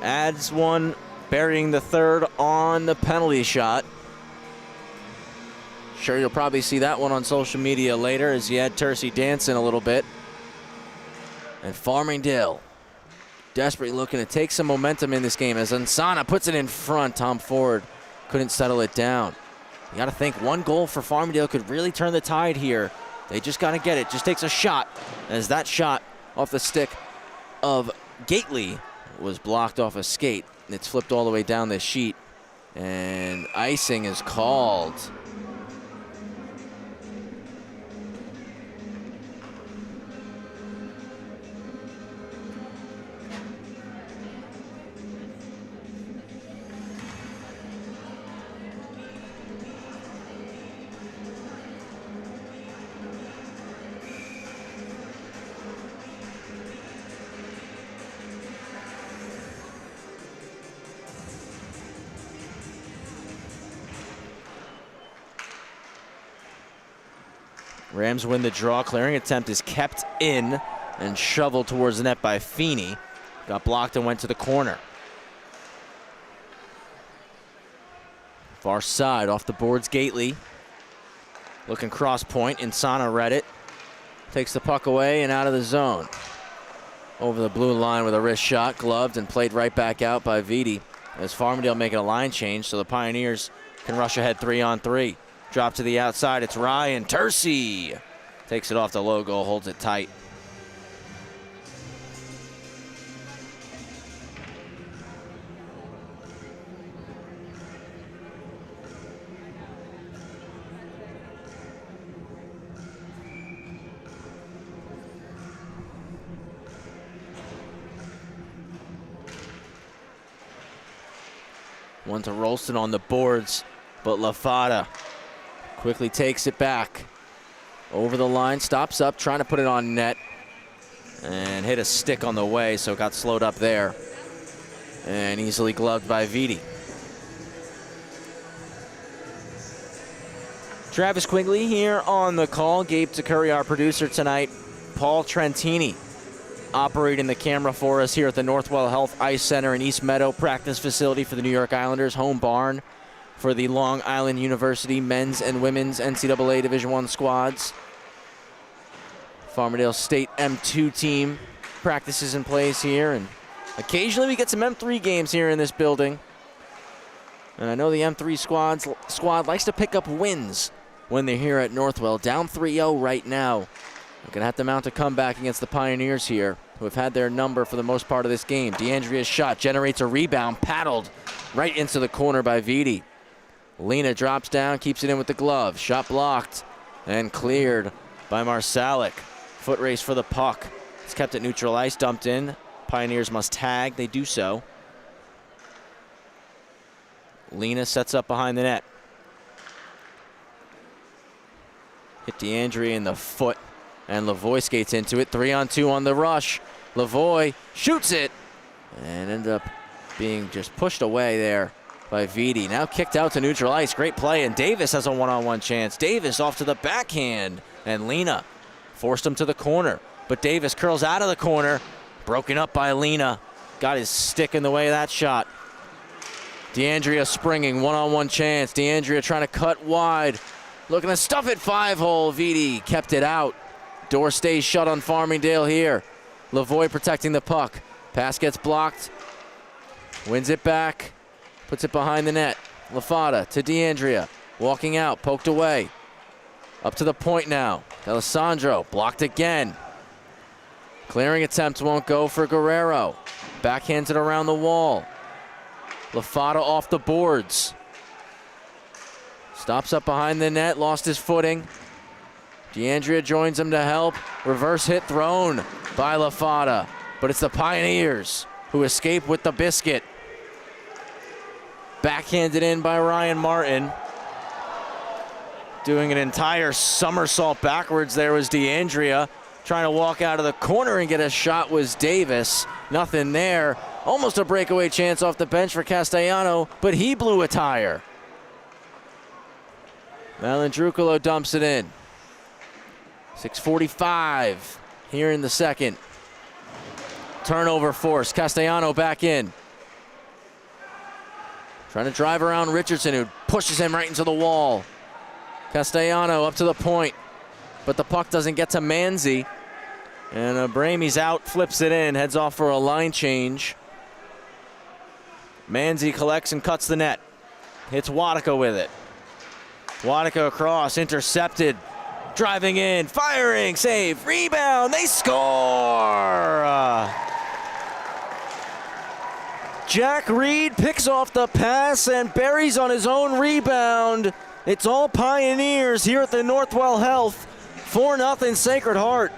adds one, burying the third on the penalty shot. Sure, you'll probably see that one on social media later as you had Tercey dancing a little bit. And Farmingdale desperately looking to take some momentum in this game as Ansana puts it in front. Tom Ford couldn't settle it down. You got to think one goal for Farmingdale could really turn the tide here. They just got to get it. Just takes a shot as that shot off the stick of Gately was blocked off a skate. It's flipped all the way down the sheet, and icing is called. Rams win the draw. Clearing attempt is kept in and shoveled towards the net by Feeney. Got blocked and went to the corner. Far side, off the boards, Gately. Looking cross point, Insana read it. Takes the puck away and out of the zone. Over the blue line with a wrist shot, gloved and played right back out by Vitti. As Farmingdale making a line change, so the Pioneers can rush ahead 3-on-3. Drop to the outside, it's Ryan Tercey. Takes it off the logo, holds it tight. One to Rolston on the boards, but LaFada quickly takes it back. Over the line, stops up, trying to put it on net. And hit a stick on the way, so it got slowed up there. And easily gloved by Vitti. Travis Quigley here on the call. Gabe Takuri, our producer tonight. Paul Trentini operating the camera for us here at the Northwell Health Ice Center in East Meadow, practice facility for the New York Islanders, home barn for the Long Island University men's and women's NCAA Division I squads. Farmingdale State M2 team practices in place here, and occasionally we get some M3 games here in this building. And I know the M3 squad likes to pick up wins when they're here at Northwell. Down 3-0 right now. They're going to have to mount a comeback against the Pioneers here, who have had their number for the most part of this game. DeAndrea's shot generates a rebound, paddled right into the corner by Vitti. Lena drops down, keeps it in with the glove. Shot blocked and cleared by Marsalic. Foot race for the puck. It's kept at neutral ice, dumped in. Pioneers must tag, they do so. Lena sets up behind the net. Hit DeAndrea in the foot. And Lavoie skates into it. 3-on-2 on the rush. Lavoie shoots it. And ended up being just pushed away there by Vitti. Now kicked out to neutral ice. Great play. And Davis has a one-on-one chance. Davis off to the backhand. And Lena forced him to the corner. But Davis curls out of the corner. Broken up by Lena. Got his stick in the way of that shot. DeAndrea springing. One-on-one chance. DeAndrea trying to cut wide. Looking to stuff it 5-hole. Vitti kept it out. Door stays shut on Farmingdale here. Lavoie protecting the puck. Pass gets blocked. Wins it back. Puts it behind the net. LaFada to DeAndrea. Walking out. Poked away. Up to the point now. Alessandro blocked again. Clearing attempt won't go for Guerrero. Backhands it around the wall. LaFada off the boards. Stops up behind the net. Lost his footing. DeAndrea joins him to help. Reverse hit thrown by LaFada. But it's the Pioneers who escape with the biscuit. Backhanded in by Ryan Martin. Doing an entire somersault backwards there was DeAndrea. Trying to walk out of the corner and get a shot was Davis. Nothing there. Almost a breakaway chance off the bench for Castellano, but he blew a tire. Malandrucolo dumps it in. 6:45 here in the second. Turnover force. Castellano back in. Trying to drive around Richardson, who pushes him right into the wall. Castellano up to the point, but the puck doesn't get to Manzi. And Brami's out, flips it in, heads off for a line change. Manzi collects and cuts the net. Hits Wadika with it. Wadika across, intercepted. Driving in, firing, save, rebound, they score! Jack Reed picks off the pass and buries on his own rebound. It's all Pioneers here at the Northwell Health. 4-0 Sacred Heart.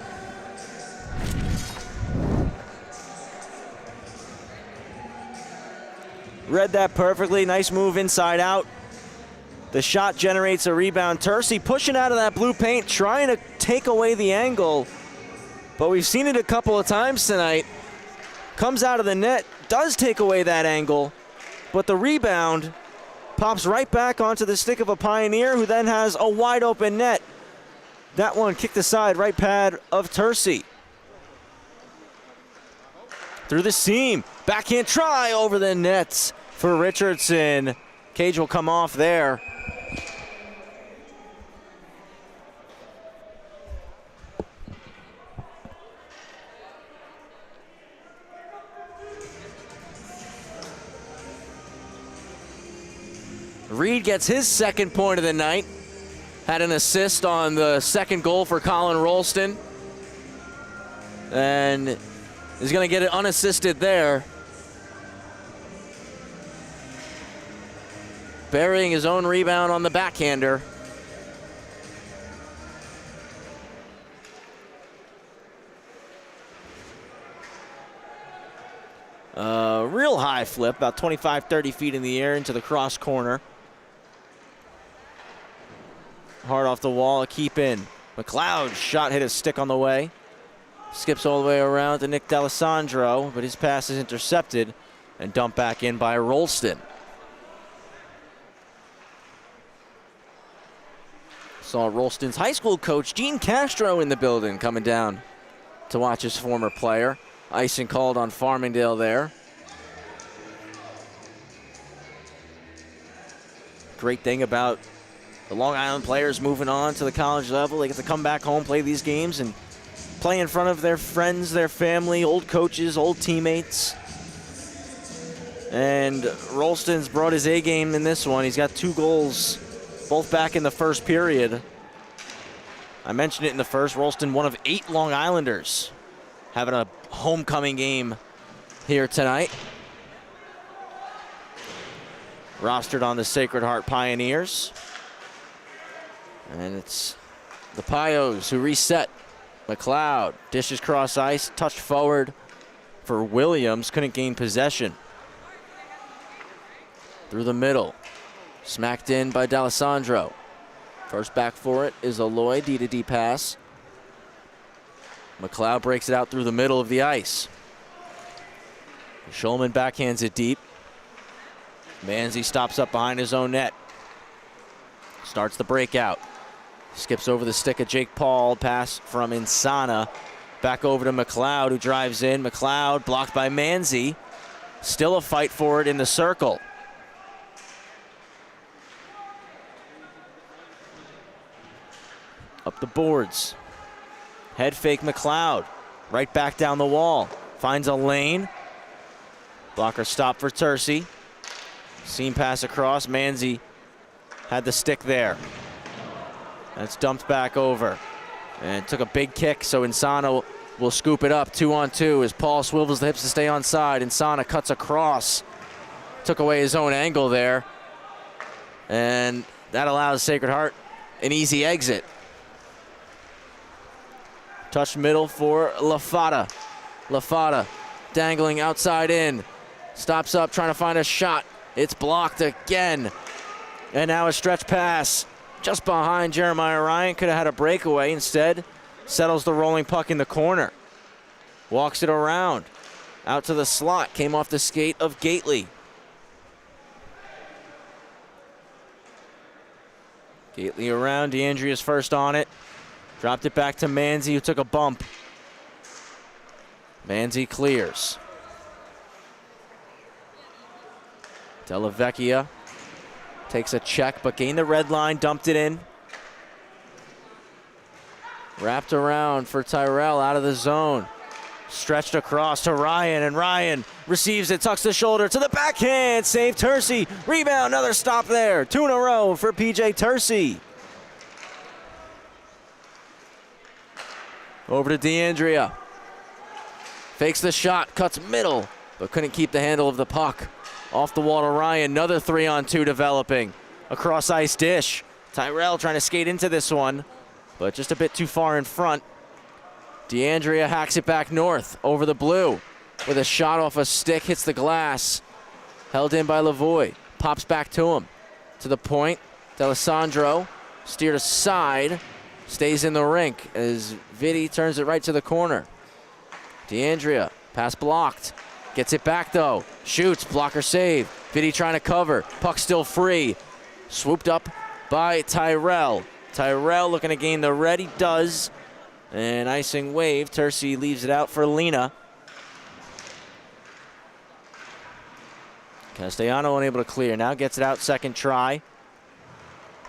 Read that perfectly, nice move inside out. The shot generates a rebound. Tercey pushing out of that blue paint, trying to take away the angle. But we've seen it a couple of times tonight. Comes out of the net, does take away that angle, but the rebound pops right back onto the stick of a Pioneer, who then has a wide open net. that one kicked aside, right pad of Tercey. Through the seam, backhand try over the nets for Richardson. Cage will come off there. Reed gets his second point of the night. Had an assist on the second goal for Colin Rolston. And is going to get it unassisted there. Burying his own rebound on the backhander. Real high flip, about 25, 30 feet in the air into the cross corner. Hard off the wall, a keep in. McLeod's shot hit his stick on the way. Skips all the way around to Nick D'Alessandro, but his pass is intercepted and dumped back in by Rolston. Saw Rolston's high school coach, Gene Castro, in the building coming down to watch his former player. Icing called on Farmingdale there. Great thing about the Long Island players moving on to the college level, they get to come back home, play these games, and play in front of their friends, their family, old coaches, old teammates. And Rolston's brought his A game in this one. He's got 2 goals, both back in the first period. I mentioned it in the first. Rolston, one of 8 Long Islanders, having a homecoming game here tonight. Rostered on the Sacred Heart Pioneers. And it's the Pios who reset. McLeod dishes cross ice, touched forward for Williams, couldn't gain possession. Through the middle, smacked in by D'Alessandro. First back for it is Aloy, D-to-D pass. McLeod breaks it out through the middle of the ice. Schulman backhands it deep. Manzi stops up behind his own net. Starts the breakout. Skips over the stick of Jake Paul. Pass from Insana. Back over to McLeod, who drives in. McLeod blocked by Manzi. Still a fight for it in the circle. Up the boards. Head fake McLeod. Right back down the wall. Finds a lane. Blocker stop for Tercey. Seam pass across. Manzi had the stick there. That's dumped back over. And took a big kick, so Insana will scoop it up 2-on-2 as Paul swivels the hips to stay onside. Insana cuts across. Took away his own angle there. And that allows Sacred Heart an easy exit. Touch middle for LaFata. LaFata dangling outside in. Stops up, trying to find a shot. It's blocked again. And now a stretch pass just behind Jeremiah Ryan. Could have had a breakaway. Instead, settles the rolling puck in the corner. Walks it around. Out to the slot. Came off the skate of Gately. Gately around. DeAndrea's first on it. Dropped it back to Manzi, who took a bump. Manzi clears. Della Vecchia takes a check, but gained the red line, dumped it in. Wrapped around for Tyrell out of the zone. Stretched across to Ryan, and Ryan receives it, tucks the shoulder to the backhand. Save Tercey. Rebound, another stop there. 2 in a row for PJ Tercey. Over to DeAndrea. Fakes the shot, cuts middle, but couldn't keep the handle of the puck. Off the wall to Ryan, another 3-on-2 developing. Across ice dish. Tyrell trying to skate into this one, but just a bit too far in front. DeAndrea hacks it back north over the blue with a shot off a stick, hits the glass. Held in by Lavoie. Pops back to him. To the point. D'Alessandro steered aside. Stays in the rink as Vitti turns it right to the corner. DeAndrea, pass blocked. Gets it back though. Shoots, blocker save. Vitti trying to cover. Puck still free. Swooped up by Tyrell. Tyrell looking to gain the red. He does. And icing wave. Tercey leaves it out for Lena. Castellano unable to clear. Now gets it out second try.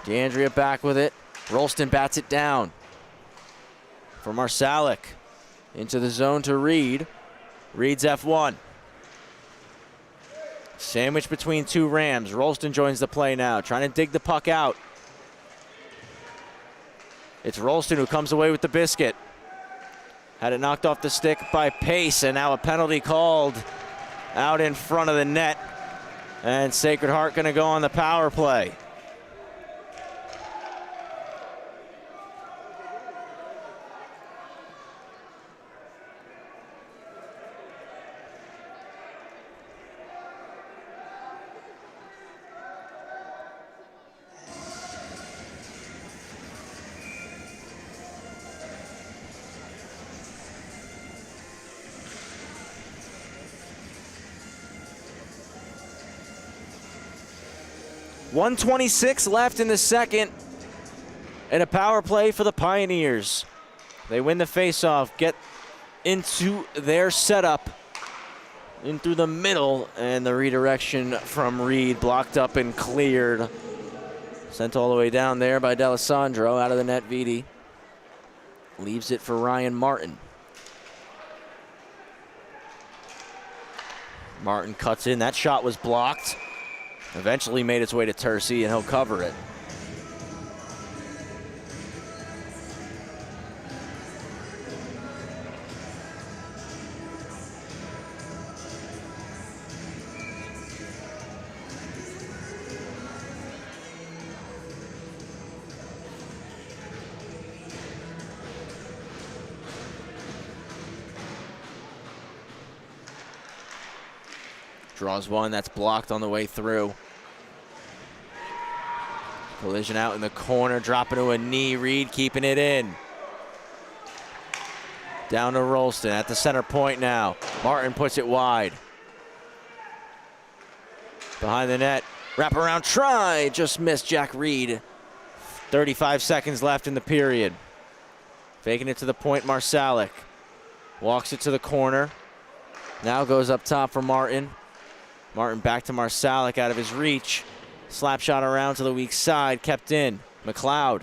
DeAndrea back with it. Rolston bats it down. For Marsalic. Into the zone to Reed. Reed's F1. Sandwich between two Rams. Rolston joins the play now, trying to dig the puck out. It's Rolston who comes away with the biscuit. Had it knocked off the stick by Pace, and now a penalty called out in front of the net. And Sacred Heart going to go on the power play. .126 left in the second, and a power play for the Pioneers. They win the faceoff, get into their setup, in through the middle, and the redirection from Reed blocked up and cleared. Sent all the way down there by D'Alessandro, out of the net. Vitti leaves it for Ryan Martin. Martin cuts in, that shot was blocked. Eventually made its way to Tercey, and he'll cover it. Draws one, that's blocked on the way through. Collision out in the corner, dropping to a knee. Reed keeping it in. Down to Rolston at the center point now. Martin puts it wide. Behind the net, wraparound try, just missed Jack Reed. 35 seconds left in the period. Faking it to the point, Marsalic. Walks it to the corner. Now goes up top for Martin. Martin back to Marsalic out of his reach. Slap shot around to the weak side, kept in. McLeod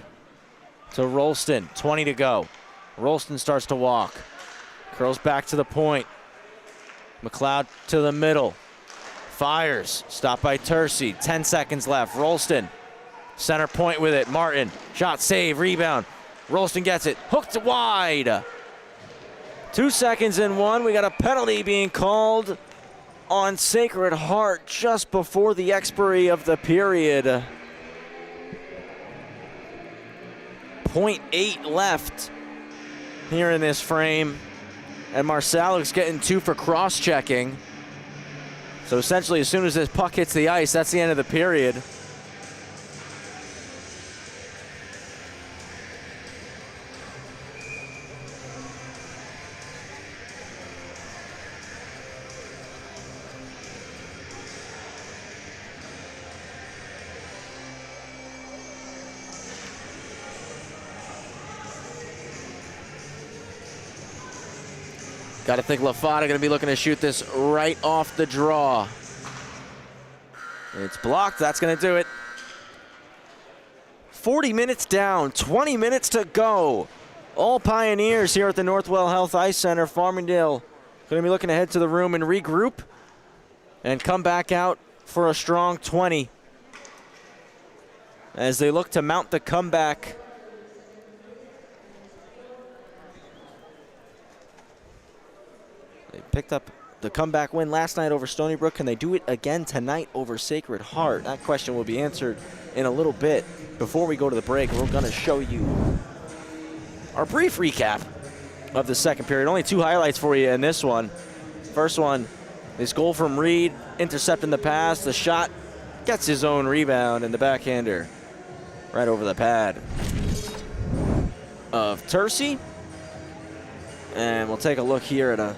to Rolston, 20 to go. Rolston starts to walk. Curls back to the point. McLeod to the middle. Fires, stopped by Tercey, 10 seconds left. Rolston, center point with it. Martin, shot, save, rebound. Rolston gets it, hooked wide. 2 seconds and one, we got a penalty being called on Sacred Heart just before the expiry of the period. 0.8 left here in this frame. And Marsalik's getting 2 for cross-checking. So essentially, as soon as this puck hits the ice, that's the end of the period. Got to think Lafada going to be looking to shoot this right off the draw. It's blocked. That's going to do it. 40 minutes down, 20 minutes to go. All Pioneers here at the Northwell Health Ice Center. Farmingdale going to be looking to head to the room and regroup and come back out for a strong 20 as they look to mount the comeback. They picked up the comeback win last night over Stony Brook. Can they do it again tonight over Sacred Heart? That question will be answered in a little bit. Before we go to the break, we're going to show you our brief recap of the second period. Only 2 highlights for you in this one. First one, this goal from Reed, intercepting the pass. The shot gets his own rebound, and the backhander right over the pad of Tercey. And we'll take a look here at a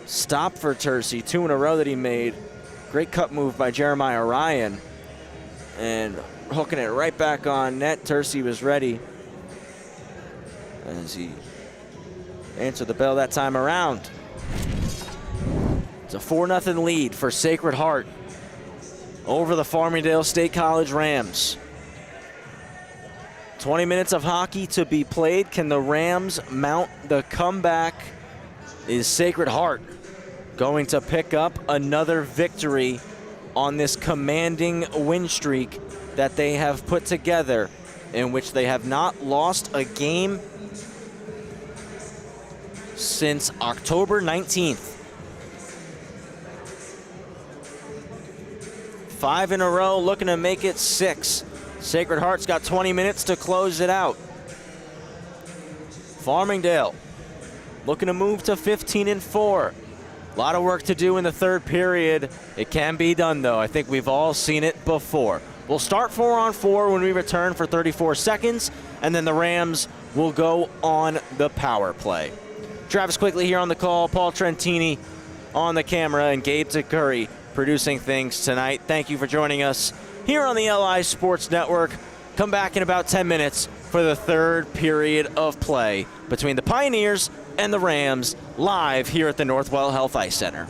stop for Tercey, 2 in a row that he made. Great cut move by Jeremiah Ryan. And hooking it right back on net. Tercey was ready as he answered the bell that time around. It's a 4-0 lead for Sacred Heart over the Farmingdale State College Rams. 20 minutes of hockey to be played. Can the Rams mount the comeback? Is Sacred Heart going to pick up another victory on this commanding win streak that they have put together, in which they have not lost a game since October 19th? 5 in a row, looking to make it 6. Sacred Heart's got 20 minutes to close it out. Farmingdale looking to move to 15-4. A lot of work to do in the third period. It can be done, though. I think we've all seen it before. We'll start 4-on-4 when we return for 34 seconds, and then the Rams will go on the power play. Travis Quickly here on the call, Paul Trentini on the camera, and Gabe Curry producing things tonight. Thank you for joining us here on the LI Sports Network. Come back in about 10 minutes for the third period of play between the Pioneers and the Rams, live here at the Northwell Health Ice Center.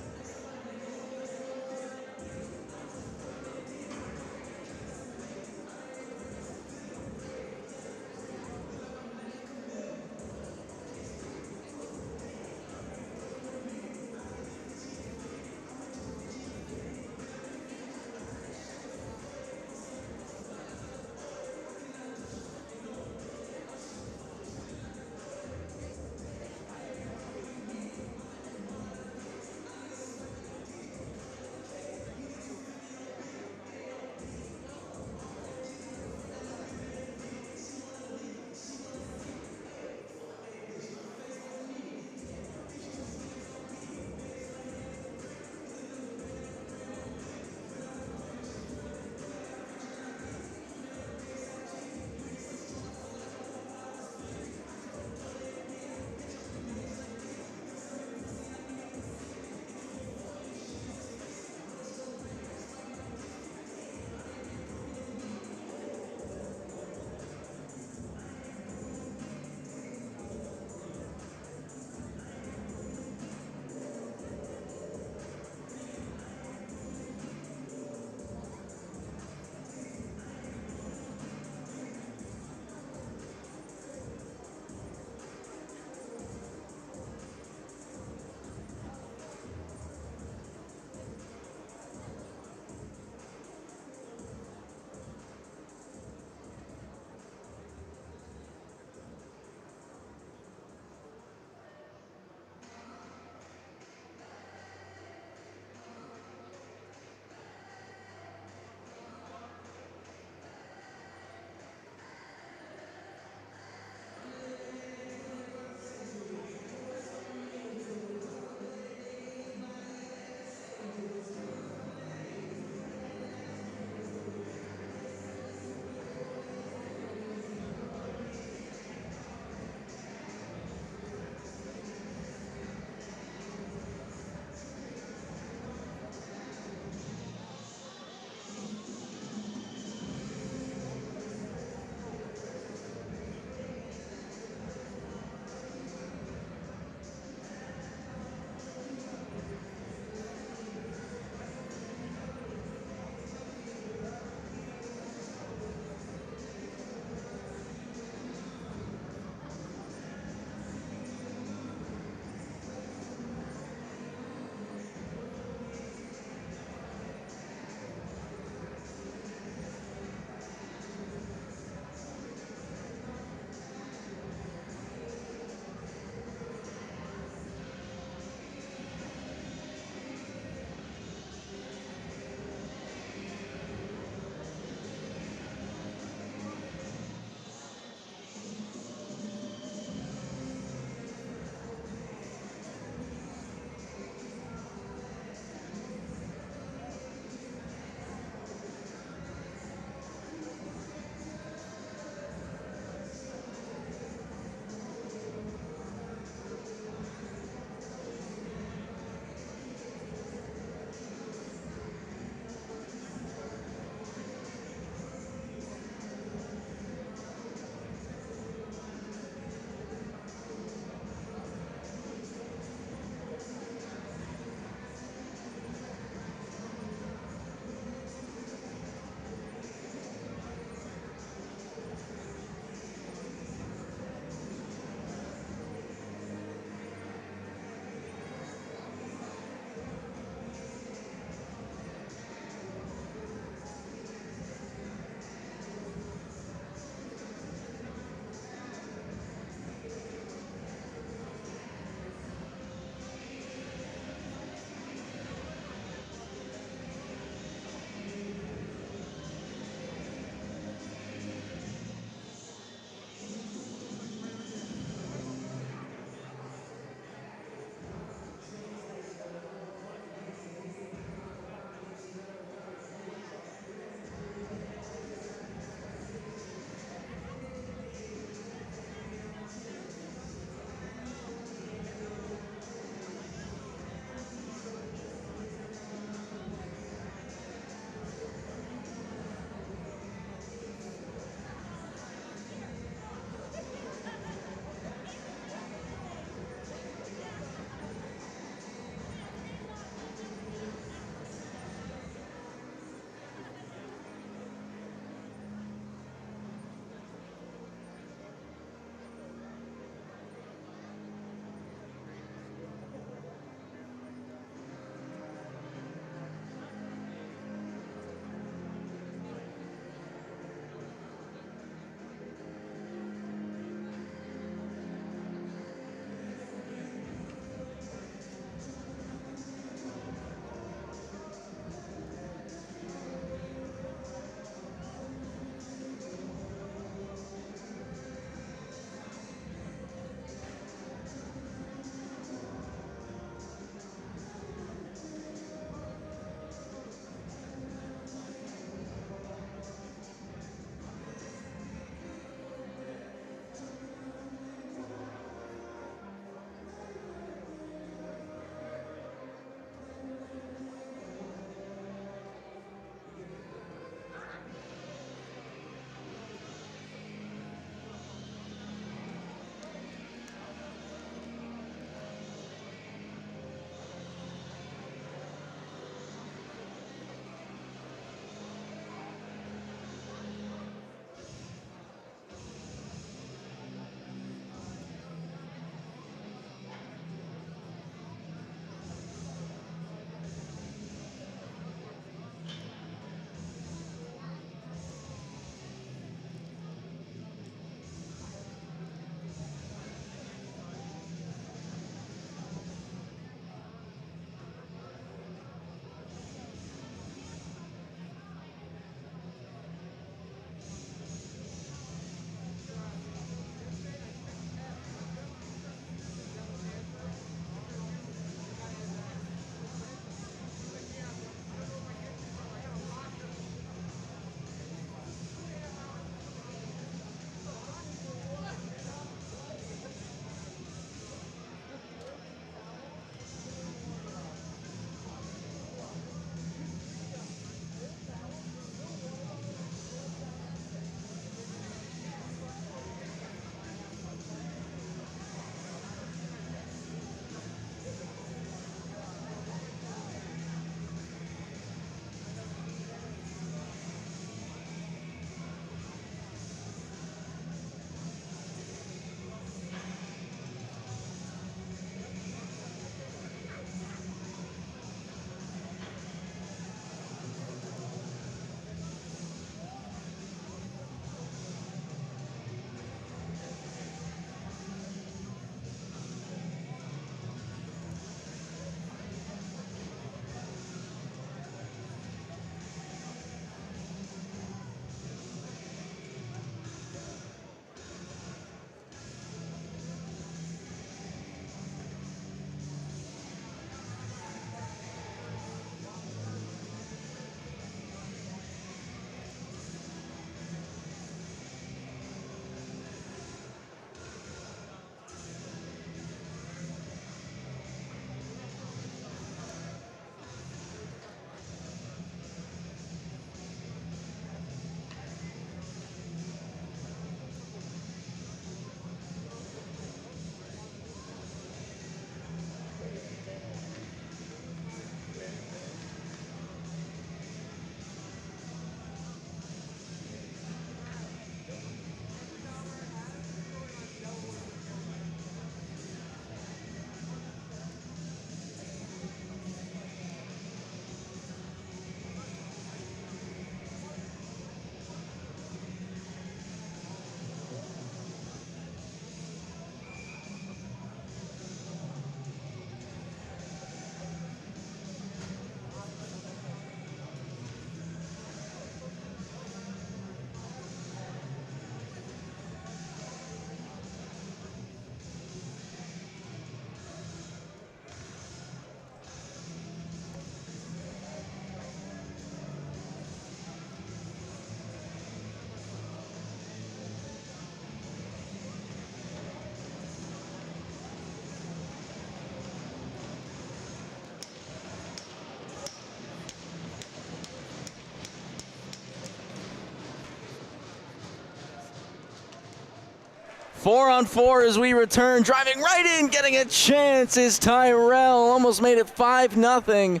4-on-4 as we return. Driving right in, getting a chance is Tyrell. Almost made it 5-0.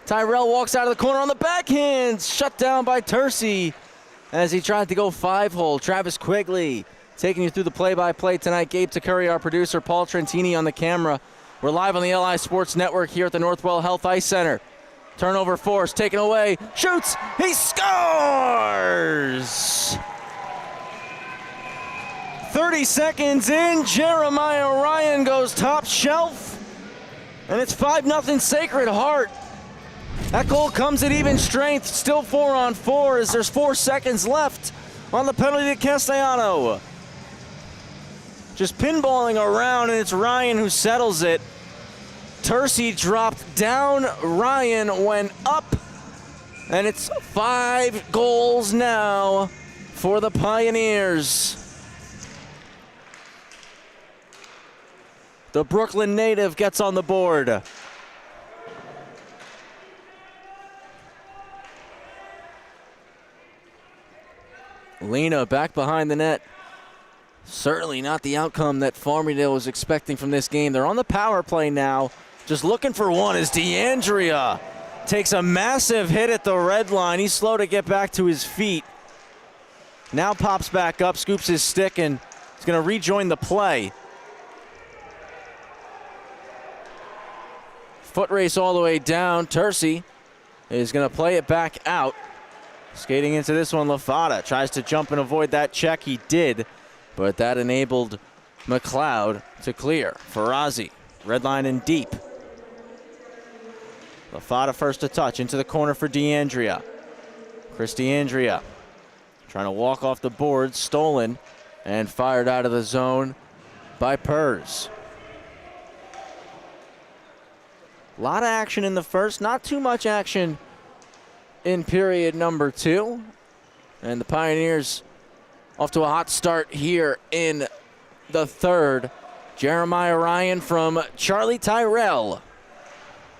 Tyrell walks out of the corner on the backhand. Shut down by Tercey as he tried to go 5-hole. Travis Quigley taking you through the play-by-play tonight. Gabe Takuri, our producer. Paul Trentini on the camera. We're live on the LI Sports Network here at the Northwell Health Ice Center. Turnover force, taken away. Shoots. He scores! 30 seconds in, Jeremiah Ryan goes top shelf, and it's 5-0 Sacred Heart. That goal comes at even strength, still 4-on-4 as there's 4 seconds left on the penalty to Castellano. Just pinballing around, and it's Ryan who settles it. Tercey dropped down, Ryan went up, and it's 5 goals now for the Pioneers. The Brooklyn native gets on the board. Lena back behind the net. Certainly not the outcome that Farmingdale was expecting from this game. They're on the power play now. Just looking for one as DeAndrea takes a massive hit at the red line. He's slow to get back to his feet. Now pops back up, scoops his stick, and is going to rejoin the play. Foot race all the way down. Tercey is going to play it back out. Skating into this one, Lafada tries to jump and avoid that check. He did, but that enabled McLeod to clear. Farazi, red line and deep. Lafada first to touch into the corner for DeAndrea. Chris DeAndrea trying to walk off the board, stolen and fired out of the zone by Purs. A lot of action in the first, not too much action in period number 2. And the Pioneers off to a hot start here in the third. Jeremiah Ryan from Charlie Tyrell,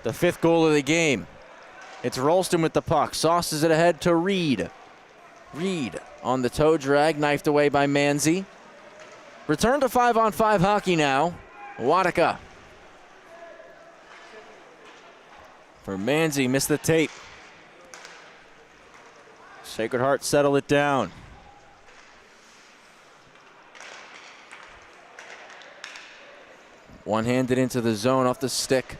the 5th goal of the game. It's Rolston with the puck, sauces it ahead to Reed. Reed on the toe drag, knifed away by Manzi. Return to 5-on-5 hockey now. Wadika. For Manzi, missed the tape. Sacred Heart settle it down. One-handed into the zone off the stick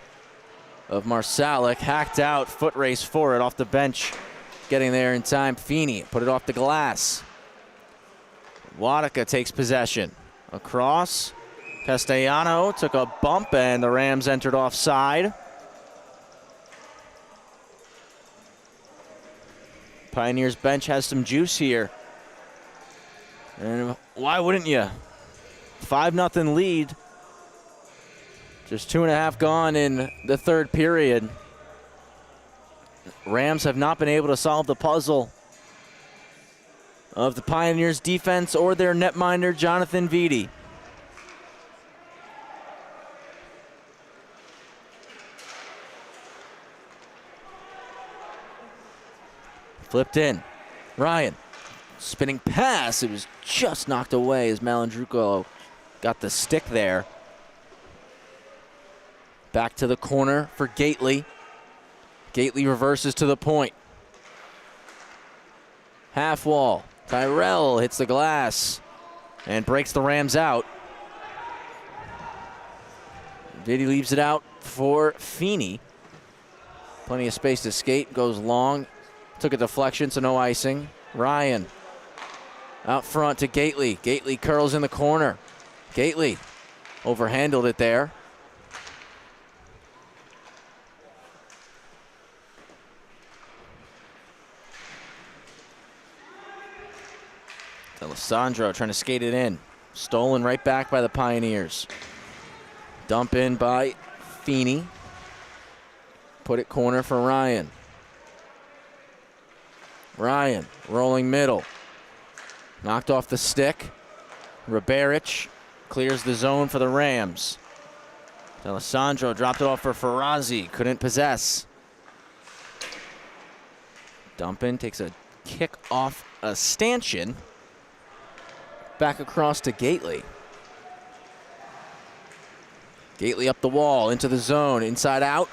of Marsalic. Hacked out, foot race for it off the bench. Getting there in time, Feeney put it off the glass. Wadika takes possession. Across, Castellano took a bump and the Rams entered offside. Pioneers bench has some juice here. And why wouldn't you? 5-0 lead. Just 2.5 gone in the third period. Rams have not been able to solve the puzzle of the Pioneers defense or their netminder, Jonathan Vitti. Flipped in. Ryan, spinning pass. It was just knocked away as Malandruco got the stick there. Back to the corner for Gately. Gately reverses to the point. Half wall. Tyrell hits the glass and breaks the Rams out. Vitti leaves it out for Feeney. Plenty of space to skate. Goes long. Took a deflection, so no icing. Ryan out front to Gately. Gately curls in the corner. Gately overhandled it there. Alessandro trying to skate it in. Stolen right back by the Pioneers. Dump in by Feeney. Put it corner for Ryan. Ryan rolling middle. Knocked off the stick. Riberic clears the zone for the Rams. Alessandro dropped it off for Farazi. Couldn't possess. Dump in, takes a kick off a stanchion. Back across to Gately. Gately up the wall, into the zone, inside out.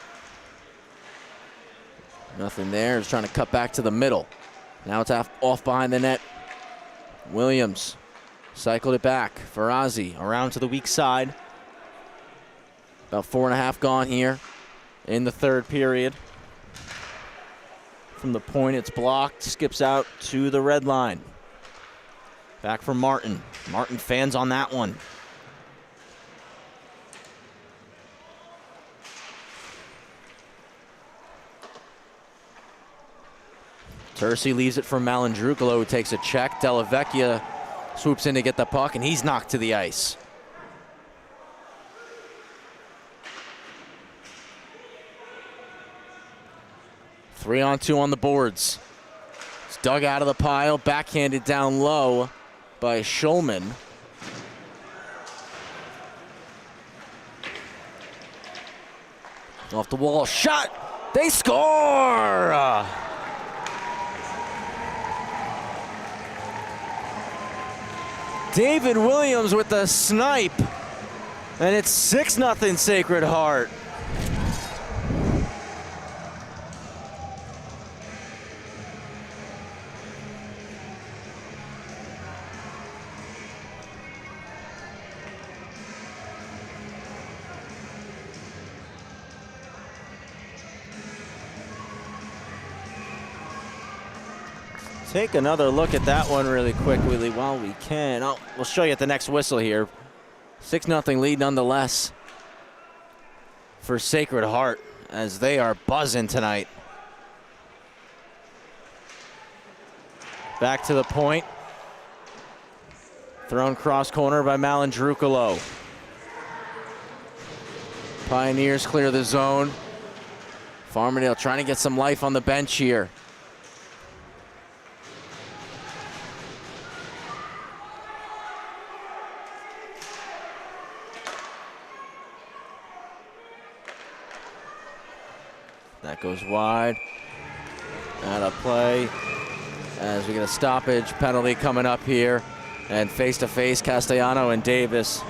Nothing there. He's trying to cut back to the middle. Now it's off behind the net. Williams cycled it back. Farazi around to the weak side. About 4.5 gone here in the third period. From the point, it's blocked, skips out to the red line. Back for Martin. Martin fans on that one. Tercey leaves it for Malandrukalo, who takes a check. Della Vecchia swoops in to get the puck, and he's knocked to the ice. Three on two on the boards. It's dug out of the pile, backhanded down low by Schulman. Off the wall, shot! They score! David Williams with the snipe, and it's 6-0 Sacred Heart. Take another look at that one really quickly while we can. Oh, we'll show you at the next whistle here. 6-0 lead nonetheless for Sacred Heart as they are buzzing tonight. Back to the point. Thrown cross corner by Malandrukalo. Pioneers clear the zone. Farmingdale trying to get some life on the bench here. That goes wide. Out of play as we get a stoppage penalty coming up here. And face-to-face, Castellano and Davis.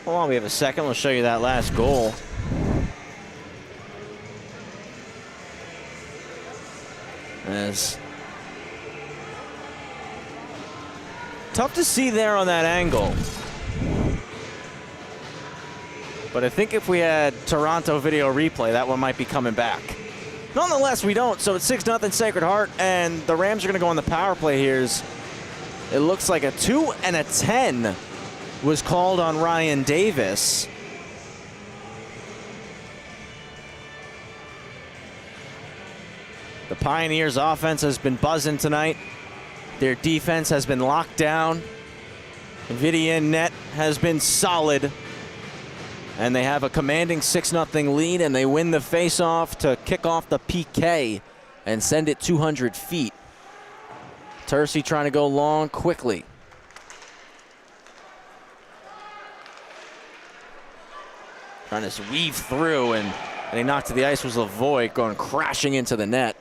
Hold on, we have a second. We'll show you that last goal. As tough to see there on that angle. But I think if we had Toronto video replay, that one might be coming back. Nonetheless, we don't, so it's 6-0 Sacred Heart, and the Rams are going to go on the power play here. It looks like a 2 and a 10 was called on Ryan Davis. The Pioneers' offense has been buzzing tonight. Their defense has been locked down. Vidian net has been solid. And they have a commanding 6-0 lead, and they win the faceoff to kick off the PK and send it 200 feet. Tercey trying to go long quickly. Trying to weave through, and he knocked to the ice was Lavoie going crashing into the net.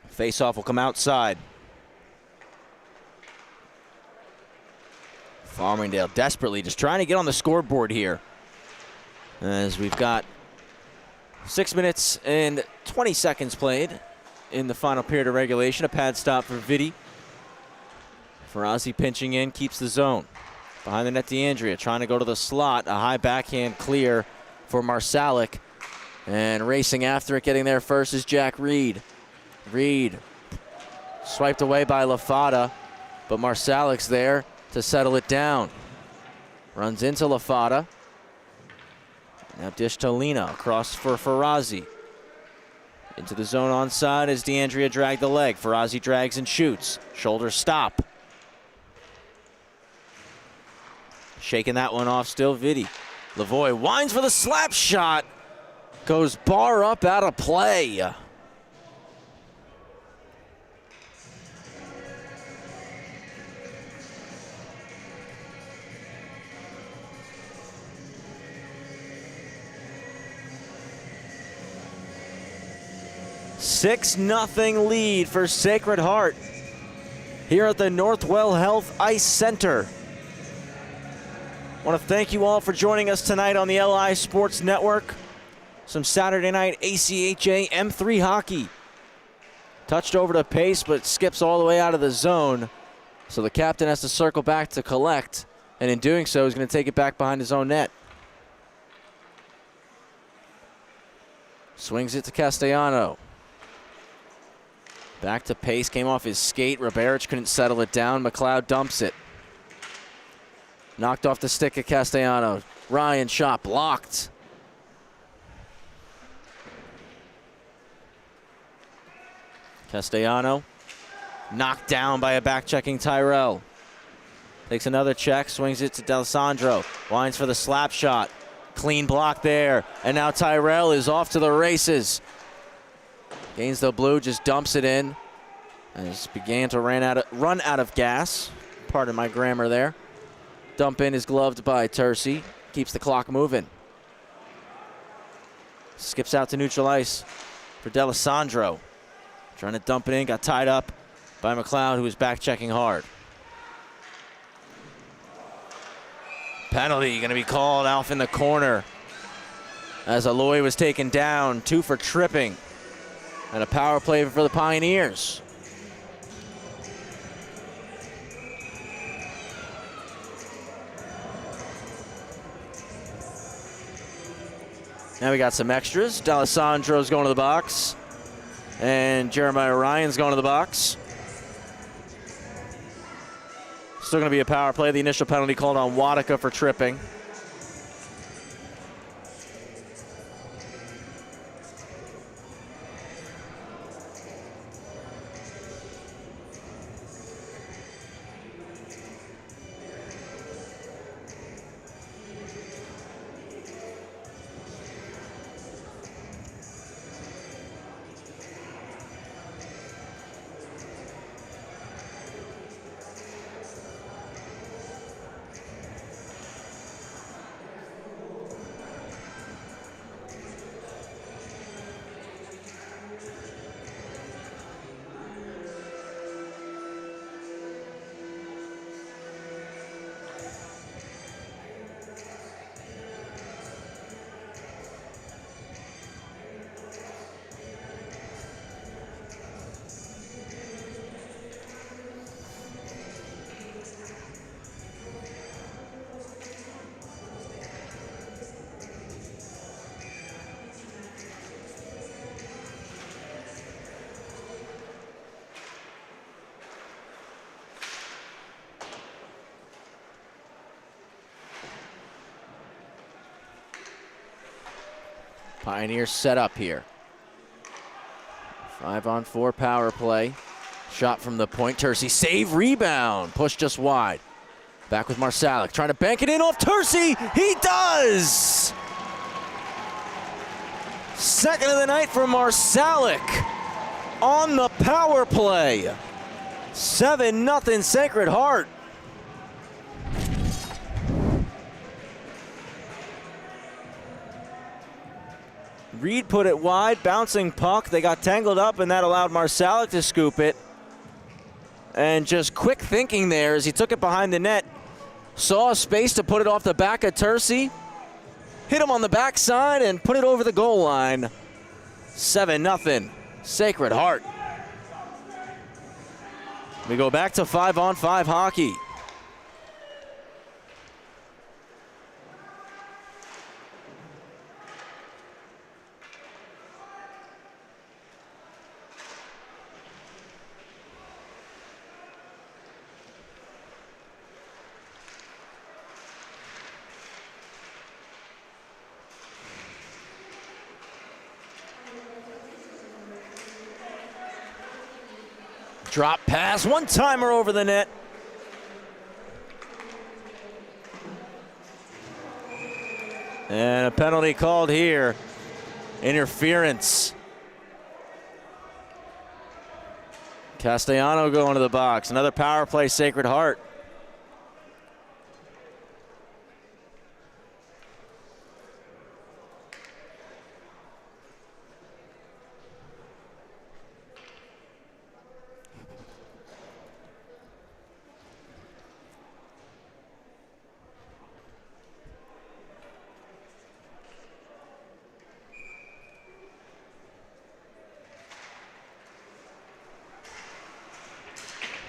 Face-off will come outside. Farmingdale desperately just trying to get on the scoreboard here. As we've got 6 minutes and 20 seconds played in the final period of regulation. A pad stop for Vidi. Farazi pinching in, keeps the zone. Behind the net, DeAndrea trying to go to the slot. A high backhand clear for Marsalic. And racing after it, getting there first is Jack Reed. Reed Swiped away by LaFada, but Marsalik's there to settle it down. Runs into LaFada. Now dish to Lena, across for Farazi. Into the zone onside as DeAndrea dragged the leg. Farazi drags and shoots. Shoulder stop. Shaking that one off still, Vitti. Lavoie winds for the slap shot. Goes bar up out of play. Six nothing lead for Sacred Heart here at the Northwell Health Ice Center. I want to thank you all for joining us tonight on the LI Sports Network. Some Saturday night ACHA M3 hockey. Touched over to Pace, but skips all the way out of the zone. So the captain has to circle back to collect, and in doing so, he's going to take it back behind his own net. Swings it to Castellano. Back to Pace, came off his skate. Ribarich couldn't settle it down. McLeod dumps it. Knocked off the stick of Castellano. Ryan shot blocked. Castellano knocked down by a back-checking Tyrell. Takes another check, swings it to D'Alessandro. Winds for the slap shot. Clean block there. And now Tyrell is off to the races. Gainesville Blue just dumps it in. And just began to run out of gas. Pardon my grammar there. Dump in is gloved by Tercey. Keeps the clock moving. Skips out to neutral ice for D'Alessandro. Trying to dump it in, got tied up by McLeod, who was back checking hard. Penalty going to be called off in the corner as Aloy was taken down. 2 for tripping. And a power play for the Pioneers. Now we got some extras. D'Alessandro's going to the box. And Jeremiah Ryan's going to the box. Still going to be a power play. The initial penalty called on Wadika for tripping. Pioneers set up here. 5-on-4 power play. Shot from the point. Tercey save, rebound. Push just wide. Back with Marsalik. Trying to bank it in off Tercey. He does! Second of the night for Marsalik on the power play. 7-0 Sacred Heart. Reed put it wide, bouncing puck. They got tangled up, and that allowed Marsalik to scoop it. And just quick thinking there as he took it behind the net. Saw a space to put it off the back of Tercey. Hit him on the backside and put it over the goal line. 7-0, Sacred Heart. We go back to 5-on-5 hockey. Drop pass, one-timer over the net. And a penalty called here. Interference. Castellano going to the box. Another power play, Sacred Heart.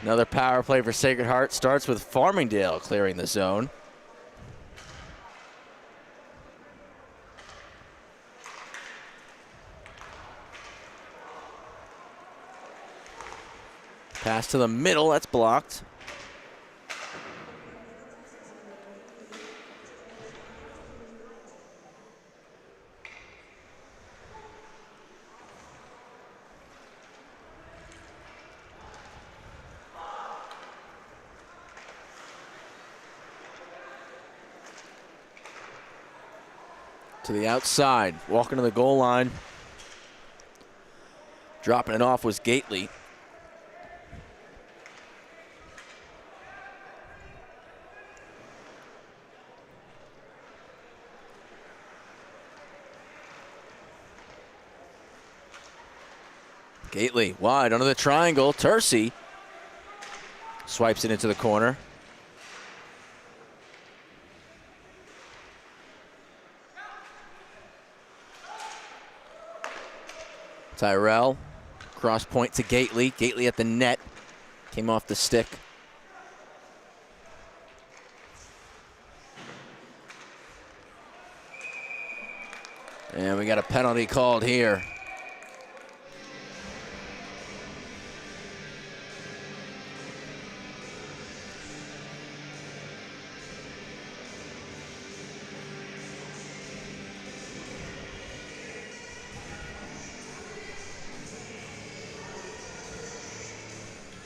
Another power play for Sacred Heart. Starts with Farmingdale clearing the zone. Pass to the middle, that's blocked. To the outside, walking to the goal line. Dropping it off was Gately. Gately wide under the triangle. Tercey swipes it into the corner. Tyrell, cross point to Gately. Gately at the net. Came off the stick. And we got a penalty called here.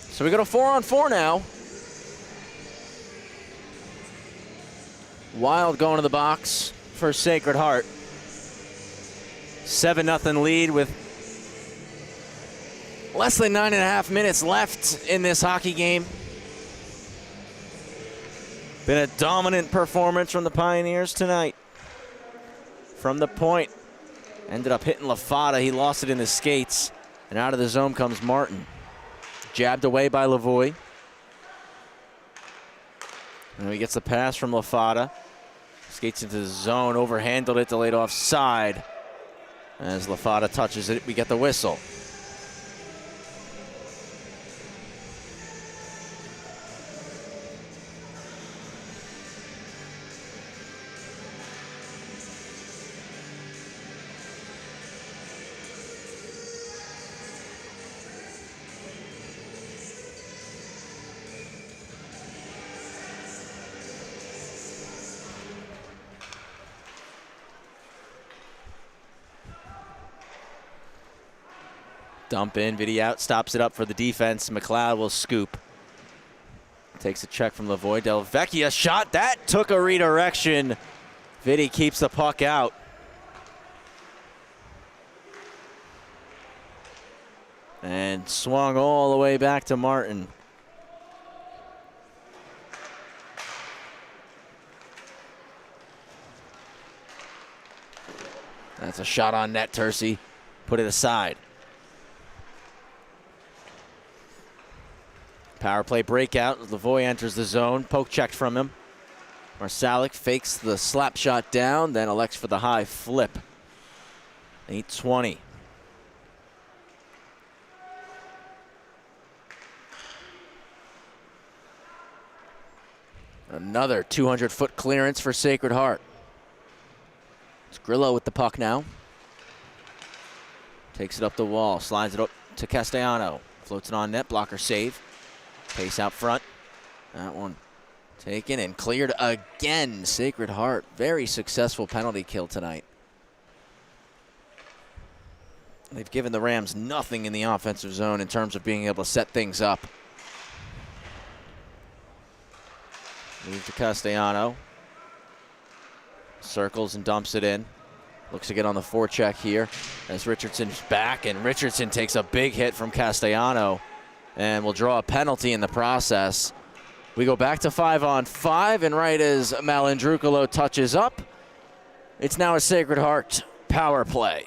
So we go to 4-on-4 now. Wild going to the box for Sacred Heart. 7-0 lead with less than 9.5 minutes left in this hockey game. Been a dominant performance from the Pioneers tonight. From the point, ended up hitting LaFada. He lost it in the skates, and out of the zone comes Martin. Jabbed away by Lavoie. And he gets the pass from LaFada. Skates into the zone, overhandled it, delayed offside. As LaFada touches it, we get the whistle. Dump in, Vitti out, stops it up for the defense. McLeod will scoop. Takes a check from Lavoie. Del Vecchia shot, that took a redirection. Vitti keeps the puck out. And swung all the way back to Martin. That's a shot on net, Tercey. Put it aside. Power play breakout. Lavoie enters the zone. Poke checked from him. Marsalic fakes the slap shot down, then elects for the high flip. 8:20. Another 200-foot clearance for Sacred Heart. It's Grillo with the puck now. Takes it up the wall, slides it up to Castellano. Floats it on net, blocker save. Pace out front. That one taken and cleared again. Sacred Heart, very successful penalty kill tonight. They've given the Rams nothing in the offensive zone in terms of being able to set things up. Move to Castellano. Circles and dumps it in. Looks to get on the forecheck here as Richardson's back, and Richardson takes a big hit from Castellano and will draw a penalty in the process. We go back to 5-on-5, and right as Malandrucolo touches up, it's now a Sacred Heart power play.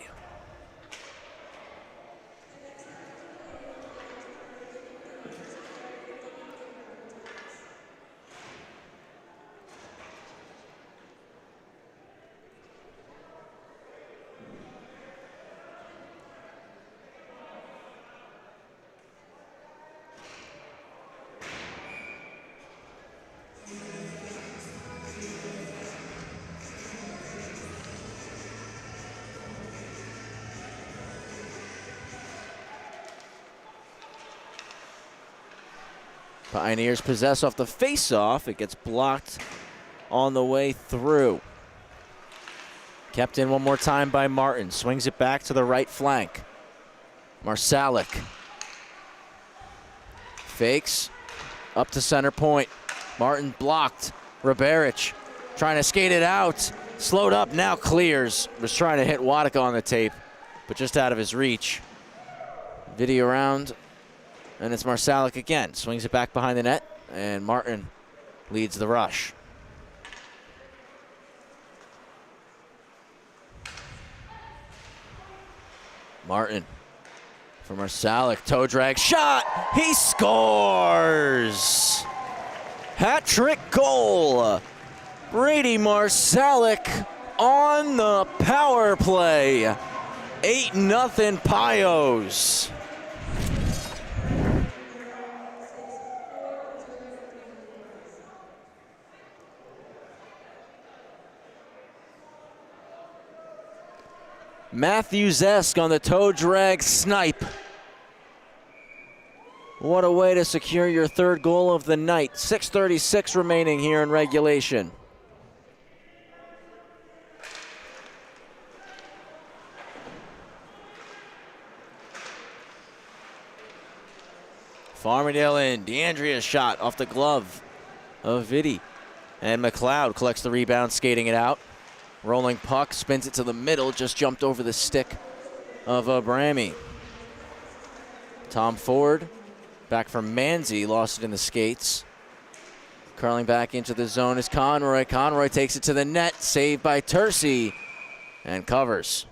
Pioneers possess off the face-off. It gets blocked on the way through. Kept in one more time by Martin. Swings it back to the right flank. Marsalic. Fakes. Up to center point. Martin blocked. Riberic trying to skate it out. Slowed up, now clears. Was trying to hit Wadika on the tape, but just out of his reach. Video around. And it's Marsalic again. Swings it back behind the net, and Martin leads the rush. Martin for Marsalic. Toe drag shot. He scores. Hat trick goal. Brady Marsalic on the power play. 8-0 Pios. Matthews-esque on the toe drag snipe. What a way to secure your third goal of the night. 6:36 remaining here in regulation. Farmingdale in. DeAndrea's shot off the glove of Vitti. And McLeod collects the rebound, skating it out. Rolling puck, spins it to the middle, just jumped over the stick of Abrami. Tom Ford, back from Manzi, lost it in the skates. Curling back into the zone is Conroy. Conroy takes it to the net, saved by Tercey, and covers.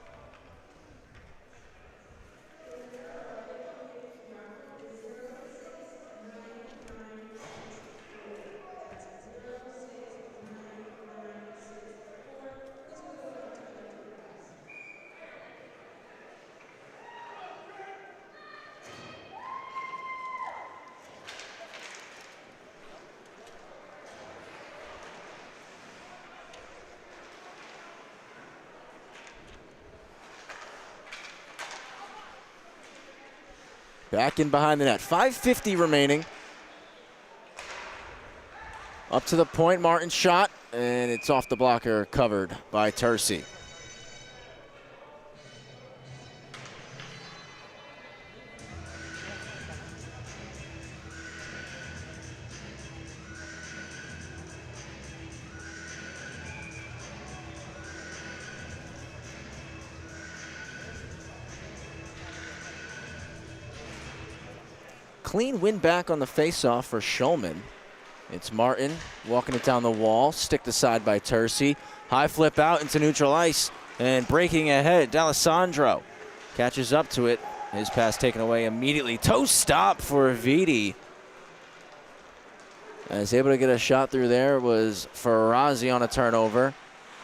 Back in behind the net. 5:50 remaining. Up to the point, Martin's shot, and it's off the blocker, covered by Tercey. Clean win back on the faceoff for Schulman. It's Martin walking it down the wall, sticked aside by Tercey. High flip out into neutral ice, and breaking ahead, D'Alessandro catches up to it. His pass taken away immediately. Toe stop for Vitti. As able to get a shot through there was Ferrazzi on a turnover.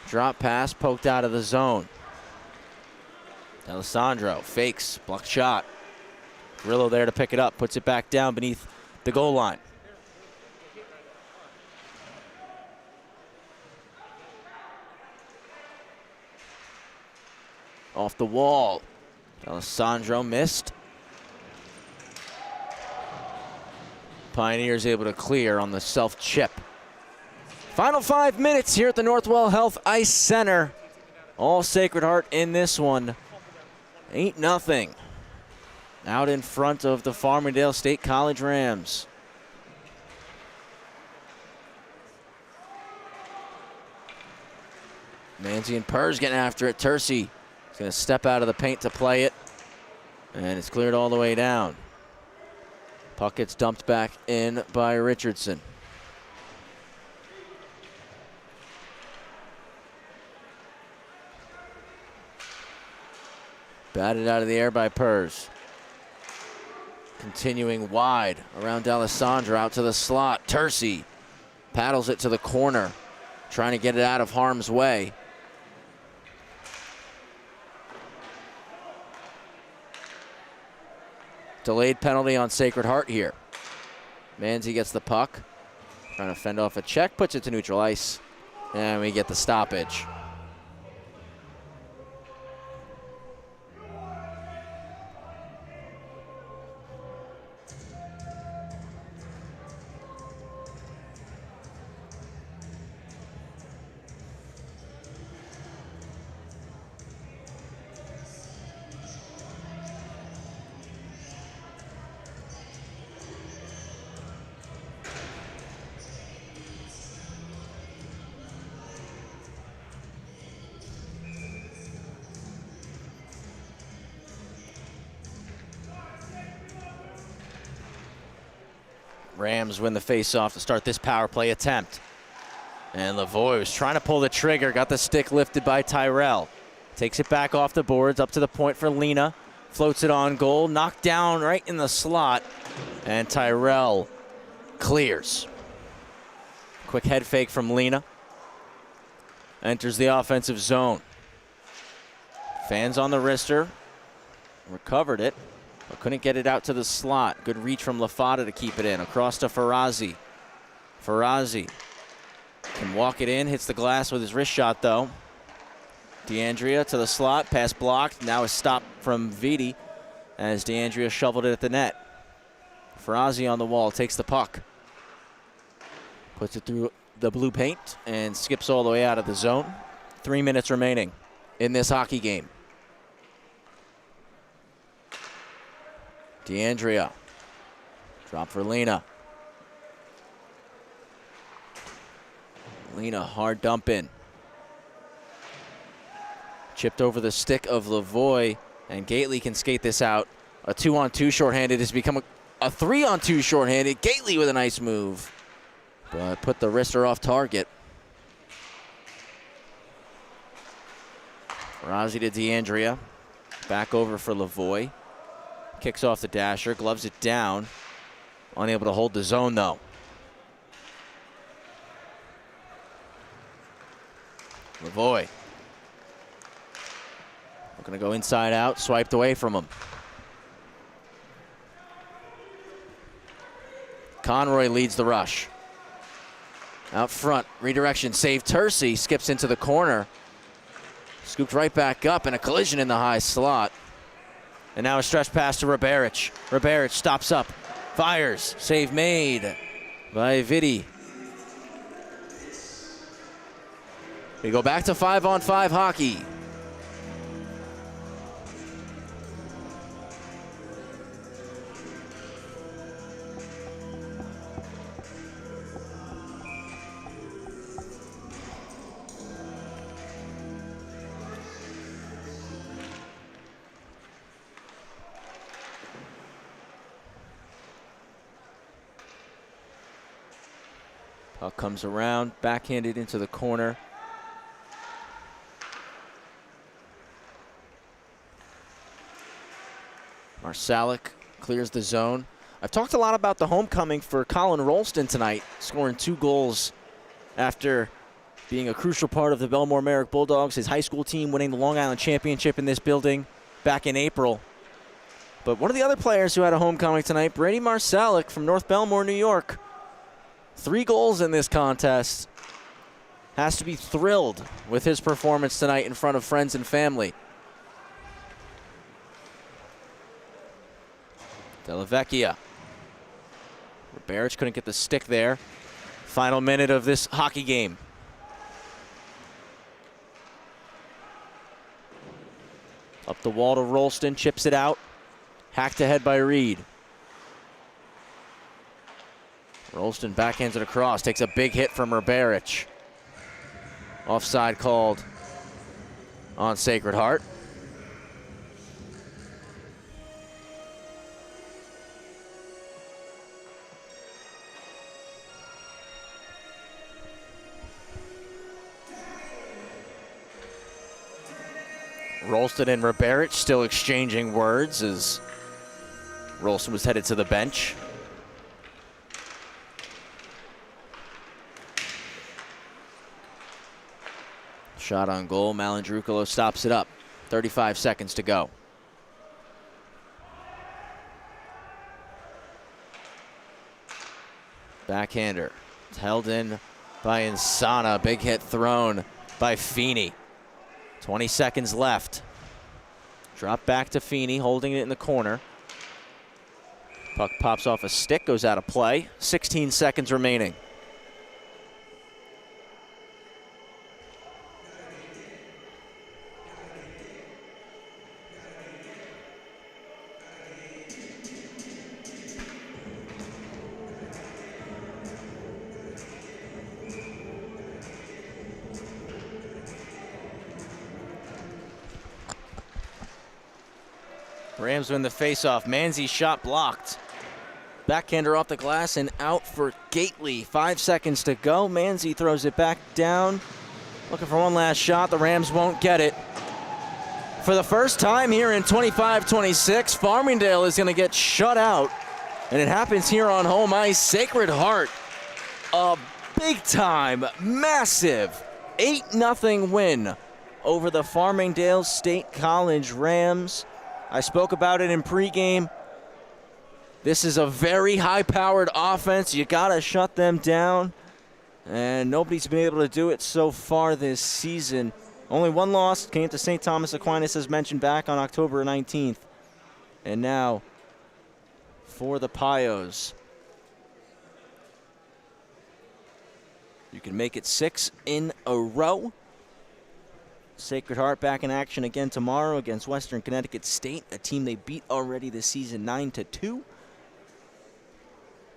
Drop pass poked out of the zone. D'Alessandro fakes, blocked shot. Grillo there to pick it up, puts it back down beneath the goal line. Off the wall. D'Alessandro missed. Pioneers able to clear on the self-chip. Final 5 minutes here at the Northwell Health Ice Center. All Sacred Heart in this one. 8-0 out in front of the Farmingdale State College Rams. Manzi and Purrs getting after it. Tercey is going to step out of the paint to play it. And it's cleared all the way down. Puck gets dumped back in by Richardson. Batted out of the air by Purrs. Continuing wide around D'Alessandro, out to the slot. Tercey paddles it to the corner, trying to get it out of harm's way. Delayed penalty on Sacred Heart here. Manzi gets the puck, trying to fend off a check, puts it to neutral ice, and we get the stoppage. Rams win the faceoff to start this power play attempt. And Lavoie was trying to pull the trigger, got the stick lifted by Tyrell. Takes it back off the boards, up to the point for Lena. Floats it on goal, knocked down right in the slot. And Tyrell clears. Quick head fake from Lena. Enters the offensive zone. Fans on the wrister. Recovered it, but couldn't get it out to the slot. Good reach from Lafata to keep it in. Across to Ferrazzi. Ferrazzi can walk it in, hits the glass with his wrist shot though. DeAndrea to the slot, pass blocked. Now a stop from Vitti as DeAndrea shoveled it at the net. Ferrazzi on the wall, takes the puck. Puts it through the blue paint and skips all the way out of the zone. 3 minutes remaining in this hockey game. DeAndrea, drop for Lena. Lena hard dump in. Chipped over the stick of Lavoie, and Gately can skate this out. A 2-on-2 shorthanded has become a 3-on-2 shorthanded. Gately with a nice move, but put the wrister off target. Ferrazzi to DeAndrea, back over for Lavoie. Kicks off the dasher, gloves it down. Unable to hold the zone though. Lavoie. Looking to go inside out, swiped away from him. Conroy leads the rush. Out front, redirection, save Tercey, skips into the corner. Scooped right back up, and a collision in the high slot. And now a stretch pass to Ribaric. Ribaric stops up, fires, save made by Vitti. We go back to 5-on-5 hockey. Puck comes around, backhanded into the corner. Marsalic clears the zone. I've talked a lot about the homecoming for Colin Rolston tonight, scoring 2 goals after being a crucial part of the Belmore Merrick Bulldogs, his high school team winning the Long Island Championship in this building back in April. But one of the other players who had a homecoming tonight, Brady Marsalic from North Belmore, New York. 3 goals in this contest. Has to be thrilled with his performance tonight in front of friends and family. Della Vecchia. Ribaric couldn't get the stick there. Final minute of this hockey game. Up the wall to Rolston, chips it out. Hacked ahead by Reed. Rolston backhands it across, takes a big hit from Ribaric. Offside called on Sacred Heart. Rolston and Ribaric still exchanging words as Rolston was headed to the bench. Shot on goal. Malandrukalo stops it up. 35 seconds to go. Backhander. It's held in by Insana. Big hit thrown by Feeney. 20 seconds left. Drop back to Feeney, holding it in the corner. Puck pops off a stick, goes out of play. 16 seconds remaining. Rams win the faceoff. Manzi's shot blocked. Backhander off the glass and out for Gately. 5 seconds to go. Manzi throws it back down. Looking for one last shot. The Rams won't get it. For the first time here in 25-26, Farmingdale is going to get shut out. And it happens here on home ice. Sacred Heart, a big-time, massive 8-0 win over the Farmingdale State College Rams. I spoke about it in pregame. This is a very high-powered offense. You got to shut them down. And nobody's been able to do it so far this season. Only one loss came to St. Thomas Aquinas, as mentioned, back on October 19th. And now for the Pios. You can make it 6 in a row. Sacred Heart back in action again tomorrow against Western Connecticut State, a team they beat already this season 9-2.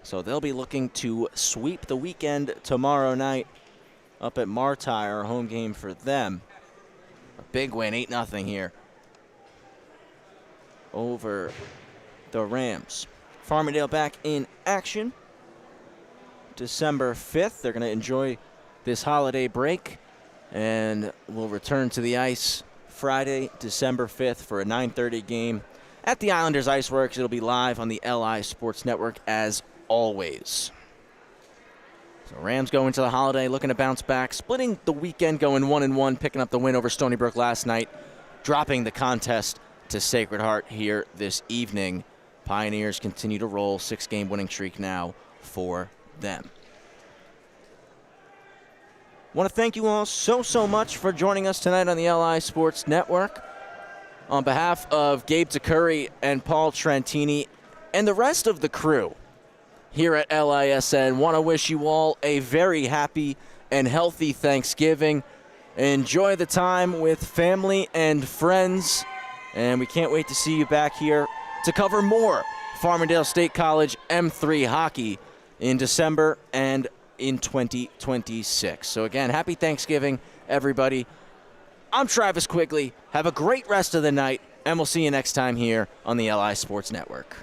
So they'll be looking to sweep the weekend tomorrow night up at Martyr, home game for them. A big win, 8-0 here over the Rams. Farmingdale back in action December 5th. They're going to enjoy this holiday break and will return to the ice Friday, December 5th for a 9:30 game at the Islanders Iceworks. It'll be live on the LI Sports Network as always. So Rams go into the holiday looking to bounce back, splitting the weekend, going 1-1, picking up the win over Stony Brook last night, dropping the contest to Sacred Heart here this evening. Pioneers continue to roll, 6-game winning streak now for them. Want to thank you all so much for joining us tonight on the LI Sports Network. On behalf of Gabe Takuri and Paul Trentini and the rest of the crew here at LISN, want to wish you all a very happy and healthy Thanksgiving. Enjoy the time with family and friends, and we can't wait to see you back here to cover more Farmingdale State College M3 hockey in December and in 2026. So again, happy Thanksgiving, everybody. I'm Travis Quigley. Have a great rest of the night, and we'll see you next time here on the LI Sports Network.